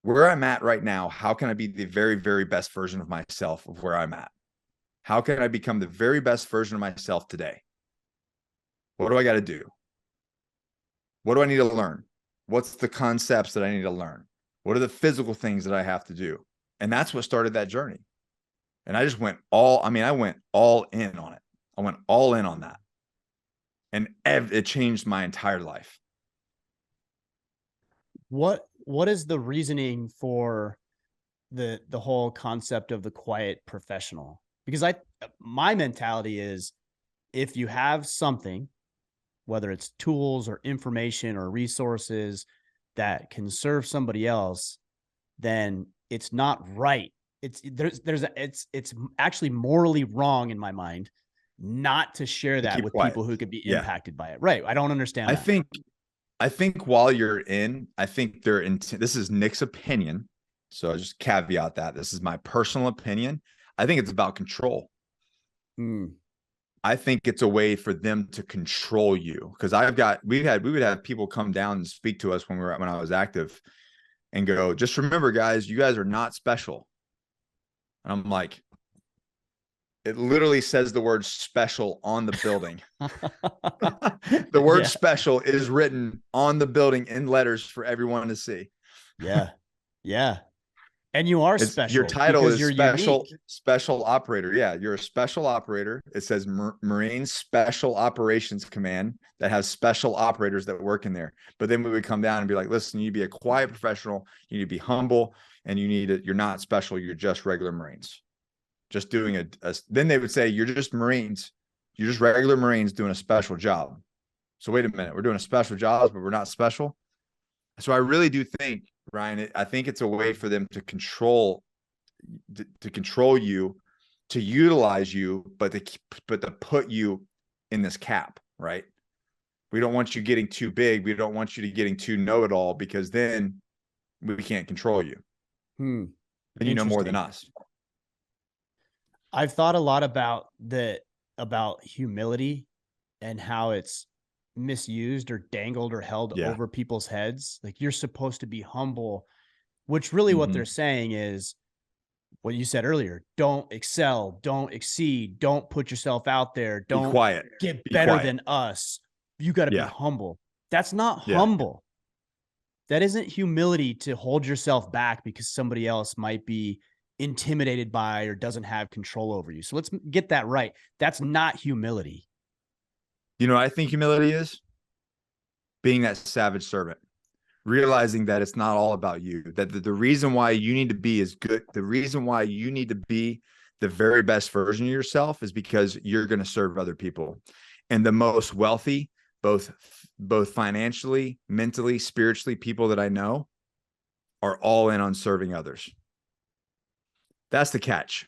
where I'm at right now. How can I be the very, very best version of myself of where I'm at? How can I become the very best version of myself today? What do I got to do? What do I need to learn? What's the concepts that I need to learn? What are the physical things that I have to do? And that's what started that journey. And I just I went all in on it. I went all in on that. And it changed my entire life. What is the reasoning for the whole concept of the quiet professional? Because my mentality is, if you have something, whether it's tools or information or resources that can serve somebody else, then it's not right. It's actually morally wrong in my mind not to share that with Quiet. people who could be impacted by it. Right. I don't understand that. I think while you're I think this is Nick's opinion. So I just caveat that this is my personal opinion. I think it's about control. I think it's a way for them to control you. Because we would have people come down and speak to us when I was active, and go, just remember, guys, you guys are not special. And I'm like, it literally says the word special on the building. The word special is written on the building in letters for everyone to see. Yeah. Yeah. And you are special. Your title is special operator. Yeah, you're a special operator. It says Marine Special Operations Command that has special operators that work in there. But then we would come down and be like, listen, you need to be a quiet professional. You need to be humble, and you're not special. You're just regular Marines. Just doing then they would say, you're just Marines. You're just regular Marines doing a special job. So wait a minute, we're doing a special job, but we're not special. So I really do think, Ryan, I think it's a way for them to control you, to utilize you, but to put you in this cap, right? We don't want you getting too big. We don't want you to getting too know-it-all, because then we can't control you. And you know more than us. I've thought a lot about humility and how it's misused or dangled or held over people's heads. Like, you're supposed to be humble, which really what they're saying is what you said earlier. Don't excel, don't exceed, don't put yourself out there. Don't be quiet. Get better than us. You got to be humble. That's not humble. That isn't humility, to hold yourself back because somebody else might be intimidated by or doesn't have control over you. So let's get that right. That's not humility. You know what I think humility is? Being that savage servant, realizing that it's not all about you, that the reason why you need to be is good. The reason why you need to be the very best version of yourself is because you're going to serve other people. And the most wealthy, both financially, mentally, spiritually, people that I know are all in on serving others. That's the catch.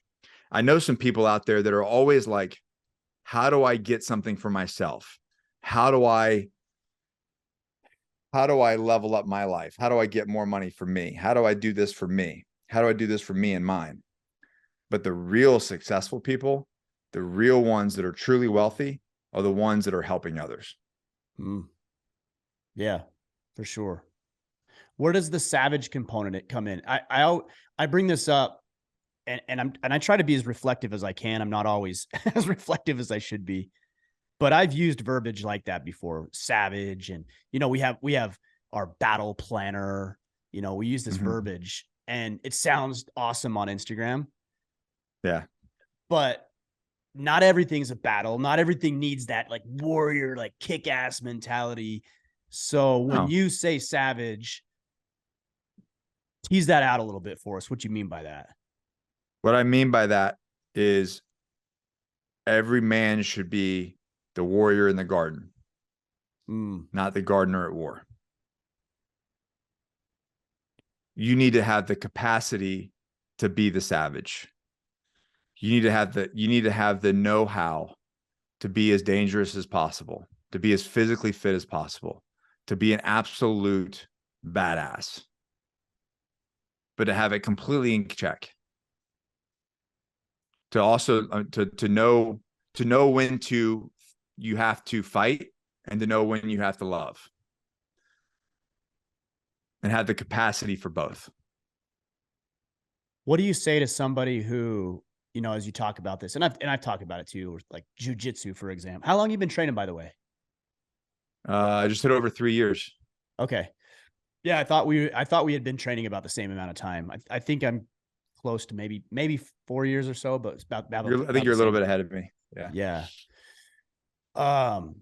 I know some people out there that are always like, how do I get something for myself? How do I level up my life? How do I get more money for me? How do I do this for me? How do I do this for me and mine? But the real successful people, the real ones that are truly wealthy, are the ones that are helping others. Yeah, for sure. Where does the savage component come in? I bring this up, and I try to be as reflective as I can. I'm not always as reflective as I should be, but I've used verbiage like that before. Savage, and we have our battle planner. We use this verbiage, and it sounds awesome on Instagram. Yeah, but not everything's a battle. Not everything needs that like warrior, like kick-ass mentality. So when you say savage, tease that out a little bit for us. What you mean by that? What I mean by that is every man should be the warrior in the garden, not the gardener at war. You need to have the capacity to be the savage. You need to have the know-how to be as dangerous as possible, to be as physically fit as possible, to be an absolute badass, but to have it completely in check. To also to know when you have to fight, and to know when you have to love, and have the capacity for both. What do you say to somebody who, as you talk about this, and I've talked about it too, like jujitsu, for example? How long have you been training, by the way? I just hit over 3 years. Okay. Yeah, I thought we had been training about the same amount of time. I think I'm close to maybe 4 years or so, but it's about I think you're a little bit ahead of me. Yeah. Yeah.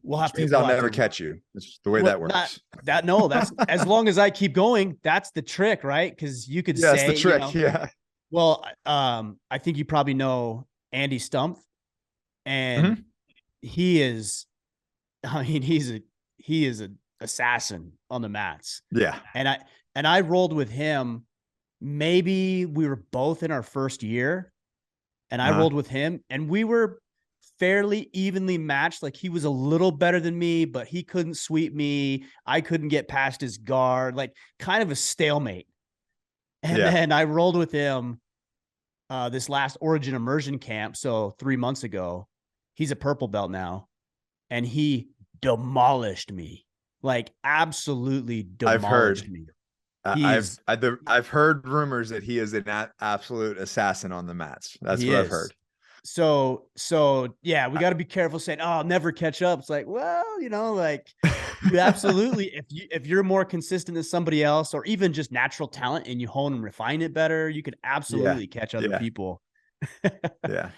We'll have means to. I'll never catch you. It's the way that works. That's as long as I keep going. That's the trick, right? Because you could say, that's the trick. Yeah. Well, I think you probably know Andy Stumpf, and he is. I mean, he is an assassin on the mats. Yeah. And I rolled with him. Maybe we were both in our first year, and I rolled with him, and we were fairly evenly matched. Like, he was a little better than me, but he couldn't sweep me. I couldn't get past his guard, like kind of a stalemate. And then I rolled with him this last Origin Immersion camp. So 3 months ago, he's a purple belt now, and he demolished me, like absolutely demolished me. I've heard rumors that he is an absolute assassin on the mats. That's what I've heard. So yeah, we got to be careful saying, "Oh, I'll never catch up." It's like, well, like you absolutely, if you're more consistent than somebody else, or even just natural talent, and you hone and refine it better, you could absolutely catch other people. Yeah.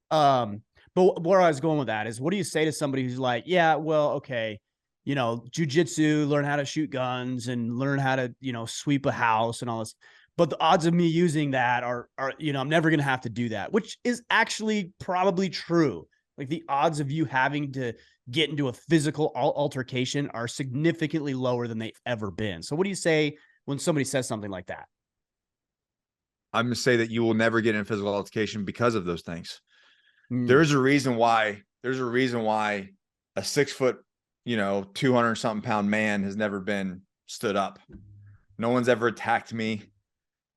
But where I was going with that is, what do you say to somebody who's like, yeah, well, okay, jujitsu, learn how to shoot guns and learn how to, sweep a house and all this. But the odds of me using that are, I'm never going to have to do that, which is actually probably true. Like, the odds of you having to get into a physical altercation are significantly lower than they've ever been. So what do you say when somebody says something like that? I'm going to say that you will never get in a physical altercation because of those things. There's a reason why a 6 foot, 200 something pound man has never been stood up. No one's ever attacked me.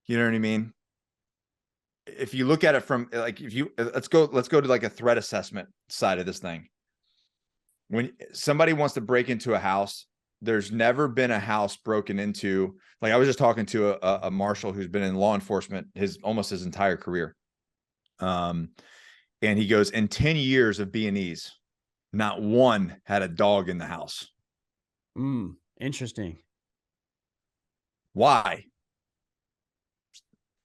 You know what I mean? If you look at it from like, let's go to like a threat assessment side of this thing. When somebody wants to break into a house, there's never been a house broken into. Like, I was just talking to a marshal who's been in law enforcement almost his entire career. And he goes, in 10 years of B&Es, not one had a dog in the house. Interesting. Why?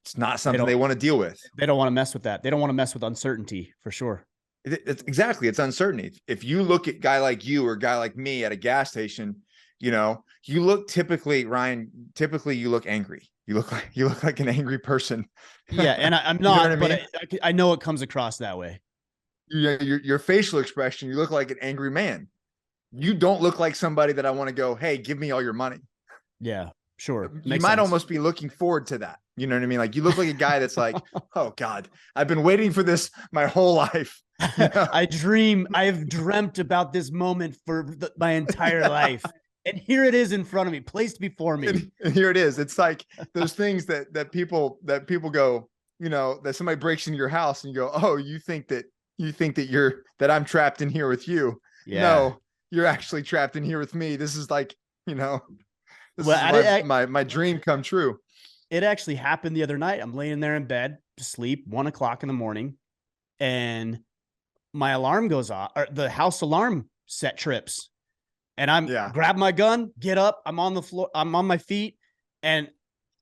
It's not something they want to deal with. They don't want to mess with that. They don't want to mess with uncertainty, for sure. It's uncertainty. If you look at a guy like you or a guy like me at a gas station, you look Ryan, you look angry. You look like an angry person. Yeah, and I'm not, but I know it comes across that way. Your facial expression, you look like an angry man. you don't look like somebody that I want to go, hey, give me all your money. Yeah, sure. You Makes might sense. almost be looking forward to that. You know what I mean? Like you look like a guy that's like, oh God, I've been waiting for this my whole life. You know? I've dreamt about this moment for my entire life. And here it is in front of me, placed before me. And here it is. It's like those things that people go, you know, that somebody breaks into your house and you go, oh, you think that I'm trapped in here with you. Yeah. No, you're actually trapped in here with me. This is like, you know, this Well, is my dream come true. It actually happened the other night. I'm laying there in bed to sleep, 1:00 in the morning, and my alarm goes off, or the house alarm set trips. And I'm grab my gun, get up. I'm on the floor. I'm on my feet. And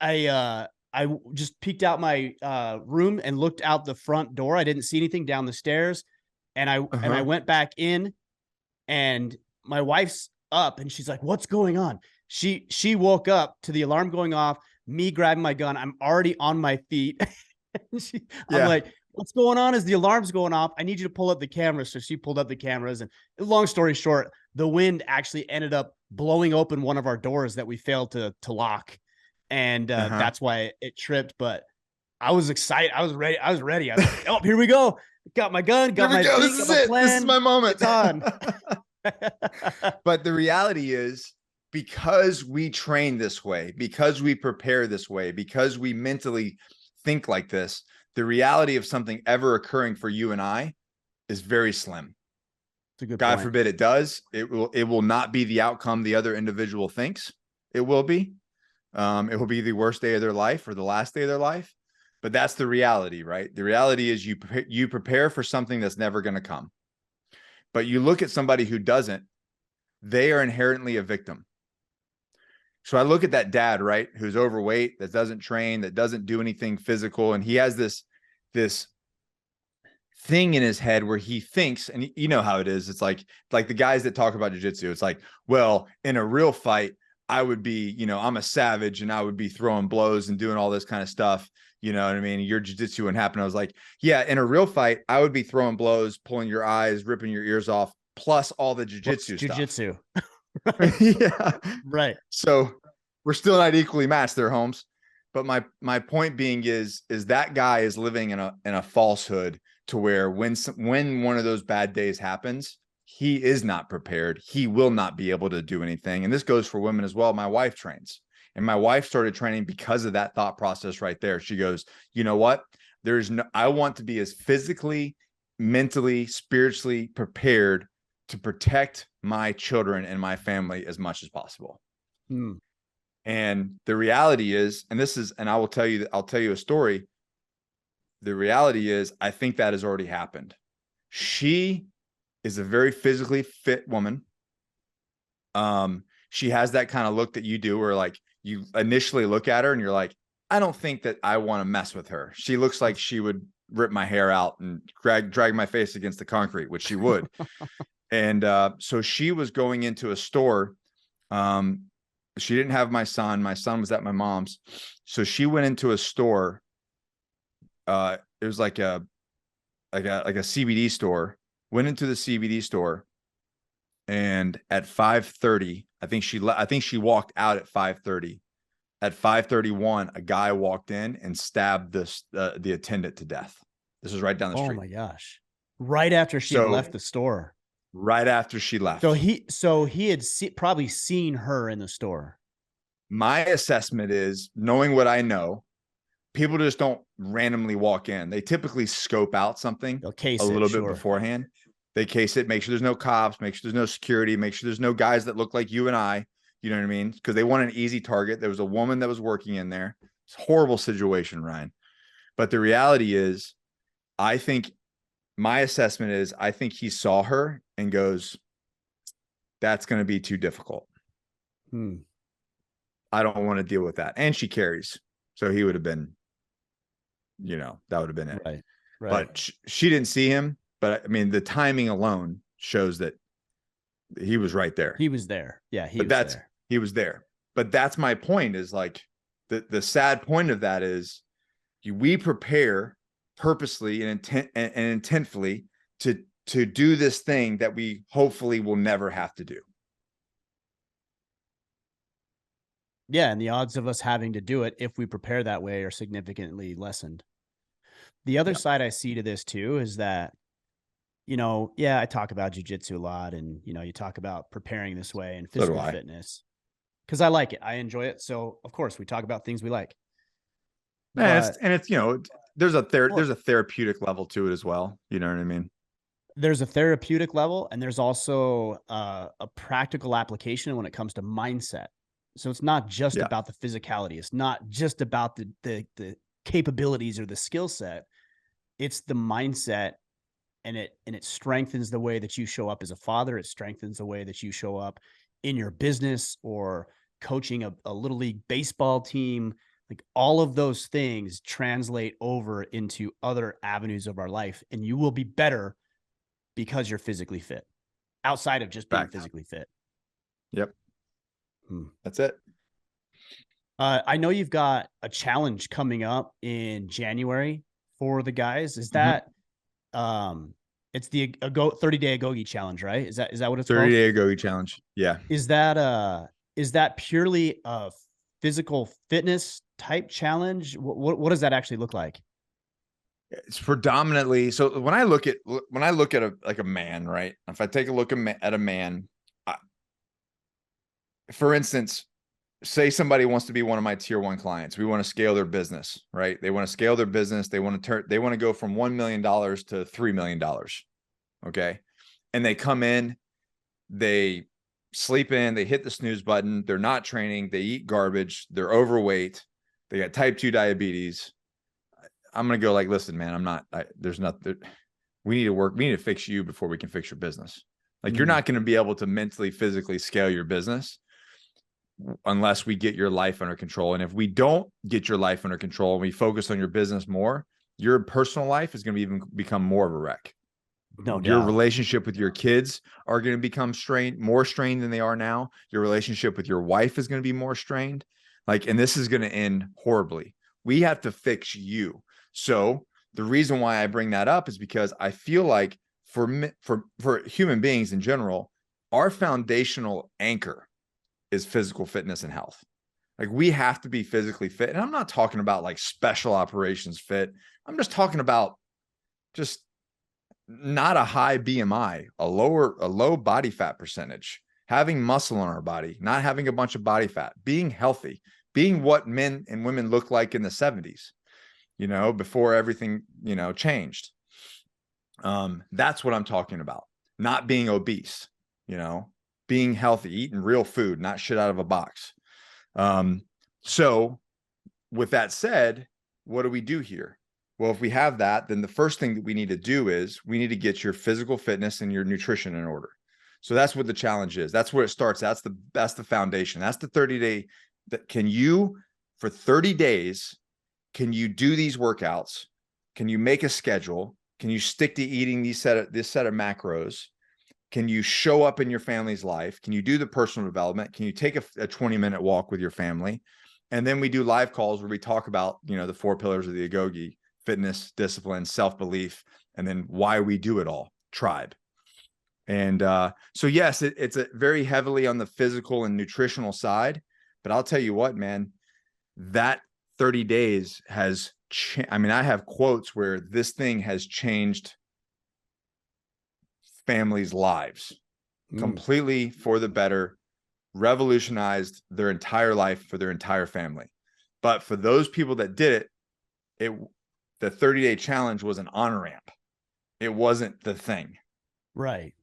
I just peeked out my room and looked out the front door. I didn't see anything down the stairs. And I went back in, and my wife's up and she's like, what's going on? She woke up to the alarm going off, me grabbing my gun. I'm already on my feet. I'm like, what's going on? Is the alarm's going off? I need you to pull up the cameras. So she pulled up the cameras, and long story short, the wind actually ended up blowing open one of our doors that we failed to lock. And that's why it tripped. But I was excited. I was ready. I was like, oh, here we go. Got my gun, got my this is it. Plan. This is my moment. It's on. But the reality is, because we train this way, because we prepare this way, because we mentally think like this, the reality of something ever occurring for you and I is very slim. It's a good God point. forbid it does. It will not be the outcome the other individual thinks it will be. It will be the worst day of their life or the last day of their life. But that's the reality, right? The reality is you prepare for something that's never going to come. But you look at somebody who doesn't, they are inherently a victim. So I look at that dad, right, who's overweight, that doesn't train, that doesn't do anything physical. And he has this thing in his head where he thinks, and you know how it is. It's like the guys that talk about jiu-jitsu. It's like, well, in a real fight, I would be, you know, I'm a savage and I would be throwing blows and doing all this kind of stuff. You know what I mean? Your jiu-jitsu wouldn't happen. I was like, yeah, in a real fight, I would be throwing blows, pulling your eyes, ripping your ears off, plus all the jiu-jitsu stuff. Jiu-jitsu. Right. Yeah. Right. So we're still not equally matched there, Holmes. But my point being is that guy is living in a falsehood to where when one of those bad days happens, he is not prepared. He will not be able to do anything. And this goes for women as well. My wife trains, and my wife started training because of that thought process right there. She goes, you know what? I want to be as physically, mentally, spiritually prepared to protect my children and my family as much as possible. Hmm. And the reality is, and I'll tell you a story. The reality is, I think that has already happened. She is a very physically fit woman. She has that kind of look that you do, where like you initially look at her and you're like, I don't think that I want to mess with her. She looks like she would rip my hair out and drag my face against the concrete, which she would. And so she was going into a store. She didn't have my son. My son was at my mom's. So she went into a store. It was like a CBD store. Went into the CBD store, and at 5:30, I think she walked out at 5:30. At 5:31, a guy walked in and stabbed the attendant to death. This was right down the street. Oh my gosh! Right after she had left the store. Right after she left. So he had probably seen her in the store. My assessment is, knowing what I know, people just don't randomly walk in. They typically scope out something a little bit beforehand. They case it, make sure there's no cops, make sure there's no security, make sure there's no guys that look like you and I. You know what I mean? Because they want an easy target. There was a woman that was working in there. It's a horrible situation, Ryan. But the reality is, my assessment is, I think he saw her and goes, that's going to be too difficult. I don't want to deal with that. And she carries. So he would have been, you know, that would have been it. Right. But she didn't see him. But I mean, the timing alone shows that he was right there. He was there. Yeah. He was there. But that's my point, is like the sad point of that is we prepare purposely and intentfully to to do this thing that we hopefully will never have to do. Yeah. And the odds of us having to do it if we prepare that way are significantly lessened. The other Yeah. side I see to this too is that, yeah, I talk about jujitsu a lot, and, you talk about preparing this way and So do physical I. fitness because I like it. I enjoy it. So of course we talk about things we like, And but it's there's a well, there's a therapeutic level to it as well. You know what I mean? there's a therapeutic level and there's also a practical application when it comes to mindset. So it's not just Yeah. about the physicality. It's not just about the capabilities or the skill set. It's the mindset, and it strengthens the way that you show up as a father. It strengthens the way that you show up in your business or coaching a little league baseball team. Like all of those things translate over into other avenues of our life, and you will be better because you're physically fit outside of just being Fact. physically fit. Yep. Hmm. That's it. I know you've got a challenge coming up in January for the guys. Is Mm-hmm. that it's the 30-day Agogi challenge, right? Is that what it's 30 called? day Agogi challenge. Yeah. Is that is that purely a physical fitness type challenge? What does that actually look like? It's predominantly so when I look at a man, right? If I take a look at a man, for instance, say somebody wants to be one of my tier one clients. We want to scale their business, right? They want to scale their business. They want to go from $1 million to $3 million. Okay. And they come in, they sleep in, they hit the snooze button. They're not training. They eat garbage. They're overweight. They got type 2 diabetes. I'm going to go like, listen, man, we need to work. We need to fix you before we can fix your business. Like you're not going to be able to mentally, physically scale your business unless we get your life under control. And if we don't get your life under control and we focus on your business more, your personal life is going to even become more of a wreck. No Your doubt. relationship with your kids are going to become more strained than they are now. Your relationship with your wife is going to be more strained. And this is going to end horribly. We have to fix you. So the reason why I bring that up is because I feel like for human beings in general, our foundational anchor is physical fitness and health. Like we have to be physically fit. And I'm not talking about like special operations fit. I'm just talking about just not a high BMI, a low body fat percentage, having muscle on our body, not having a bunch of body fat, being healthy, being what men and women look like in the 70s, before everything, changed. That's what I'm talking about. Not being obese, being healthy, eating real food, not shit out of a box. So with that said, what do we do here? Well, if we have that, then the first thing that we need to do is we need to get your physical fitness and your nutrition in order. So that's what the challenge is. That's where it starts. That's the foundation. That's the 30-day. Can you, for 30 days, can you do these workouts? Can you make a schedule? Can you stick to eating this set of macros? Can you show up in your family's life? Can you do the personal development? Can you take a 20-minute walk with your family? And then we do live calls where we talk about, the 4 pillars of the Agogi: fitness, discipline, self-belief, and then why we do it all, tribe. And so, yes, it's a very heavily on the physical and nutritional side. But I'll tell you what, man, that 30 days has I have quotes where this thing has changed families' lives completely for the better, revolutionized their entire life for their entire family. But for those people that did it, the 30-day challenge was an on-ramp. It wasn't the thing. Right.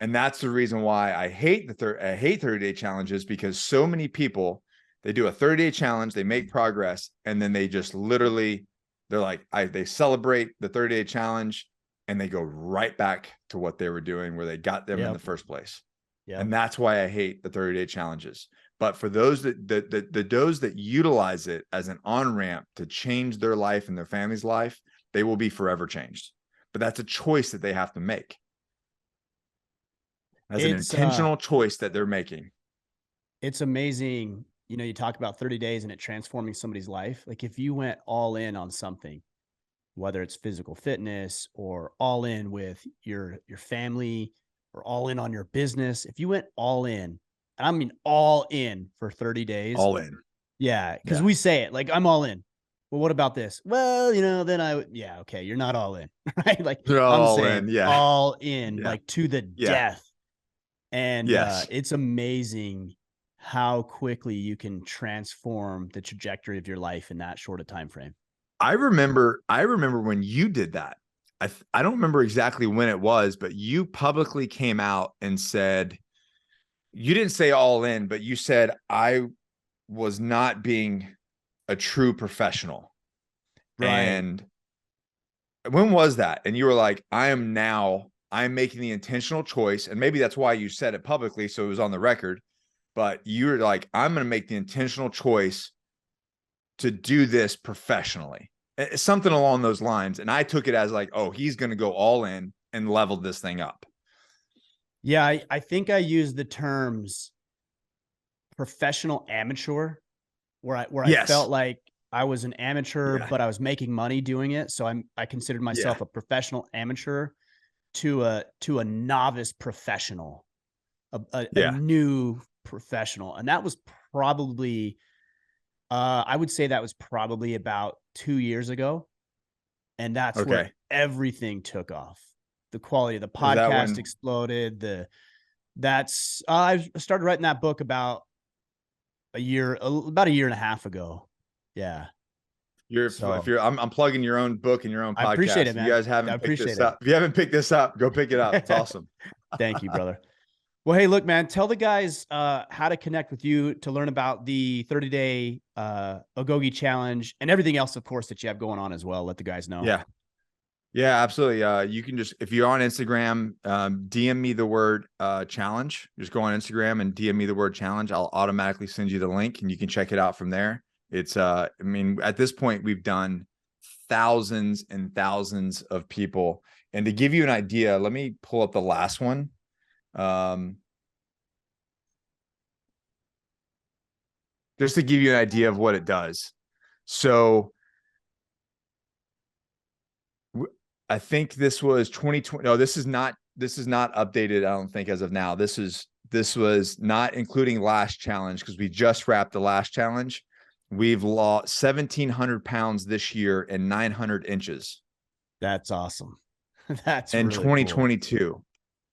And that's the reason why I hate 30-day challenges, because so many people, they do a 30-day challenge, they make progress, and then they just literally, they're like, they celebrate the 30-day challenge and they go right back to what they were doing where they got them in the first place. Yeah. And that's why I hate the 30-day challenges. But for those those that utilize it as an on-ramp to change their life and their family's life, they will be forever changed. But that's a choice that they have to make. As an intentional choice that they're making. It's amazing. You talk about 30 days and it transforming somebody's life. Like if you went all in on something whether it's physical fitness or all in with your family or all in on your business, if you went all in, and I mean all in for 30 days, All in. yeah, because Yeah. we say it like, I'm all in. Well, what about this? Well, then yeah, okay, you're not all in, right? Like They're I'm all saying in. Yeah. all in, Yeah. like to the Yeah. death. And Yes. it's amazing how quickly you can transform the trajectory of your life in that short a time frame. I remember when you did that. I don't remember exactly when it was, but you publicly came out and said, you didn't say all in, but you said I was not being a true professional. Right. And when was that? And you were like, I'm making the intentional choice. And maybe that's why you said it publicly. So it was on the record, but you were like, I'm going to make the intentional choice to do this professionally. Something along those lines. And I took it as like, oh, he's going to go all in and level this thing up. Yeah, I think I used the terms professional amateur, where I felt Yes. like I was an amateur, Yeah. but I was making money doing it. So I considered Yeah. myself a professional amateur to a novice professional, a Yeah. new professional. And that was probably I would say that was probably about 2 years ago. And that's where Okay. everything took off. The quality of the Is that podcast when exploded. That's I started writing that book about about a year and a half ago. Yeah. if So you're, I'm plugging your own book and your own I appreciate podcast. it, If you man. guys I haven't picked appreciate this it. up, if you haven't picked this up, go pick it up. It's awesome. Thank you, brother. Well, hey, look, man, tell the guys how to connect with you to learn about the 30-day Ogogi challenge and everything else, of course, that you have going on as well. Let the guys know. Yeah. Yeah, absolutely. You can just, if you're on Instagram, DM me the word challenge. Just go on Instagram and DM me the word challenge. I'll automatically send you the link and you can check it out from there. It's I mean, at this point, we've done thousands and thousands of people. And to give you an idea, let me pull up the last one. Just to give you an idea of what it does. So I think this was 2020. No, this is not updated, I don't think, as of now. This was not including last challenge, because we just wrapped the last challenge. We've lost 1,700 pounds this year and 900 inches. That's awesome. That's in really cool. 2022. So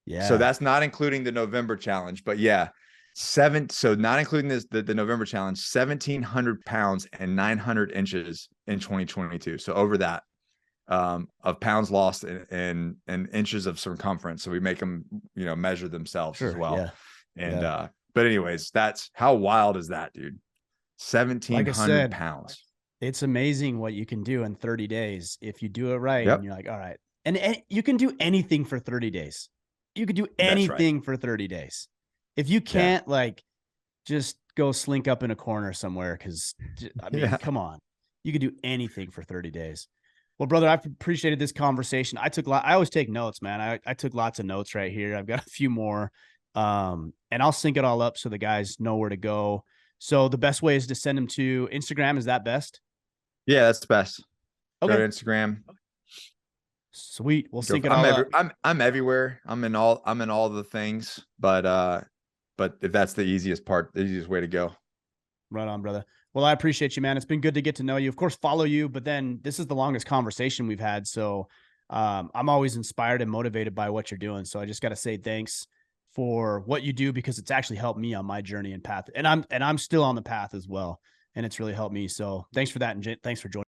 Yeah. that's not including the November challenge, but yeah, so not including the November challenge, 1,700 pounds and 900 inches in 2022. So over that, of pounds lost and inches of circumference. So we make them, measure themselves as Sure. well. Yeah. And, Yeah. but anyways, that's how wild is that, dude? Like I 1,700 said, pounds. it's amazing what you can do in 30 days if you do it right. And Yep. you're like, all right. And you can do anything for 30 days. You could do That's right. anything for 30 days. If you Yeah. can't, like, just go slink up in a corner somewhere. Cause I mean, Yeah. come on, you could do anything for 30 days. Well, brother, I've appreciated this conversation. I always take notes, man. I took lots of notes right here. I've got a few more. And I'll sync it all up so the guys know where to go. So the best way is to send them to Instagram. Is that best? Yeah, that's the best. Okay. Go to Instagram. Sweet. We'll sync it all up. I'm everywhere. I'm in all the things, but if that's the easiest part, the easiest way to go. Right on, brother. Well, I appreciate you, man. It's been good to get to know you. Of course, follow you, but then this is the longest conversation we've had. So I'm always inspired and motivated by what you're doing. So I just got to say thanks for what you do, because it's actually helped me on my journey and path. And I'm still on the path as well. And it's really helped me. So thanks for that. And thanks for joining.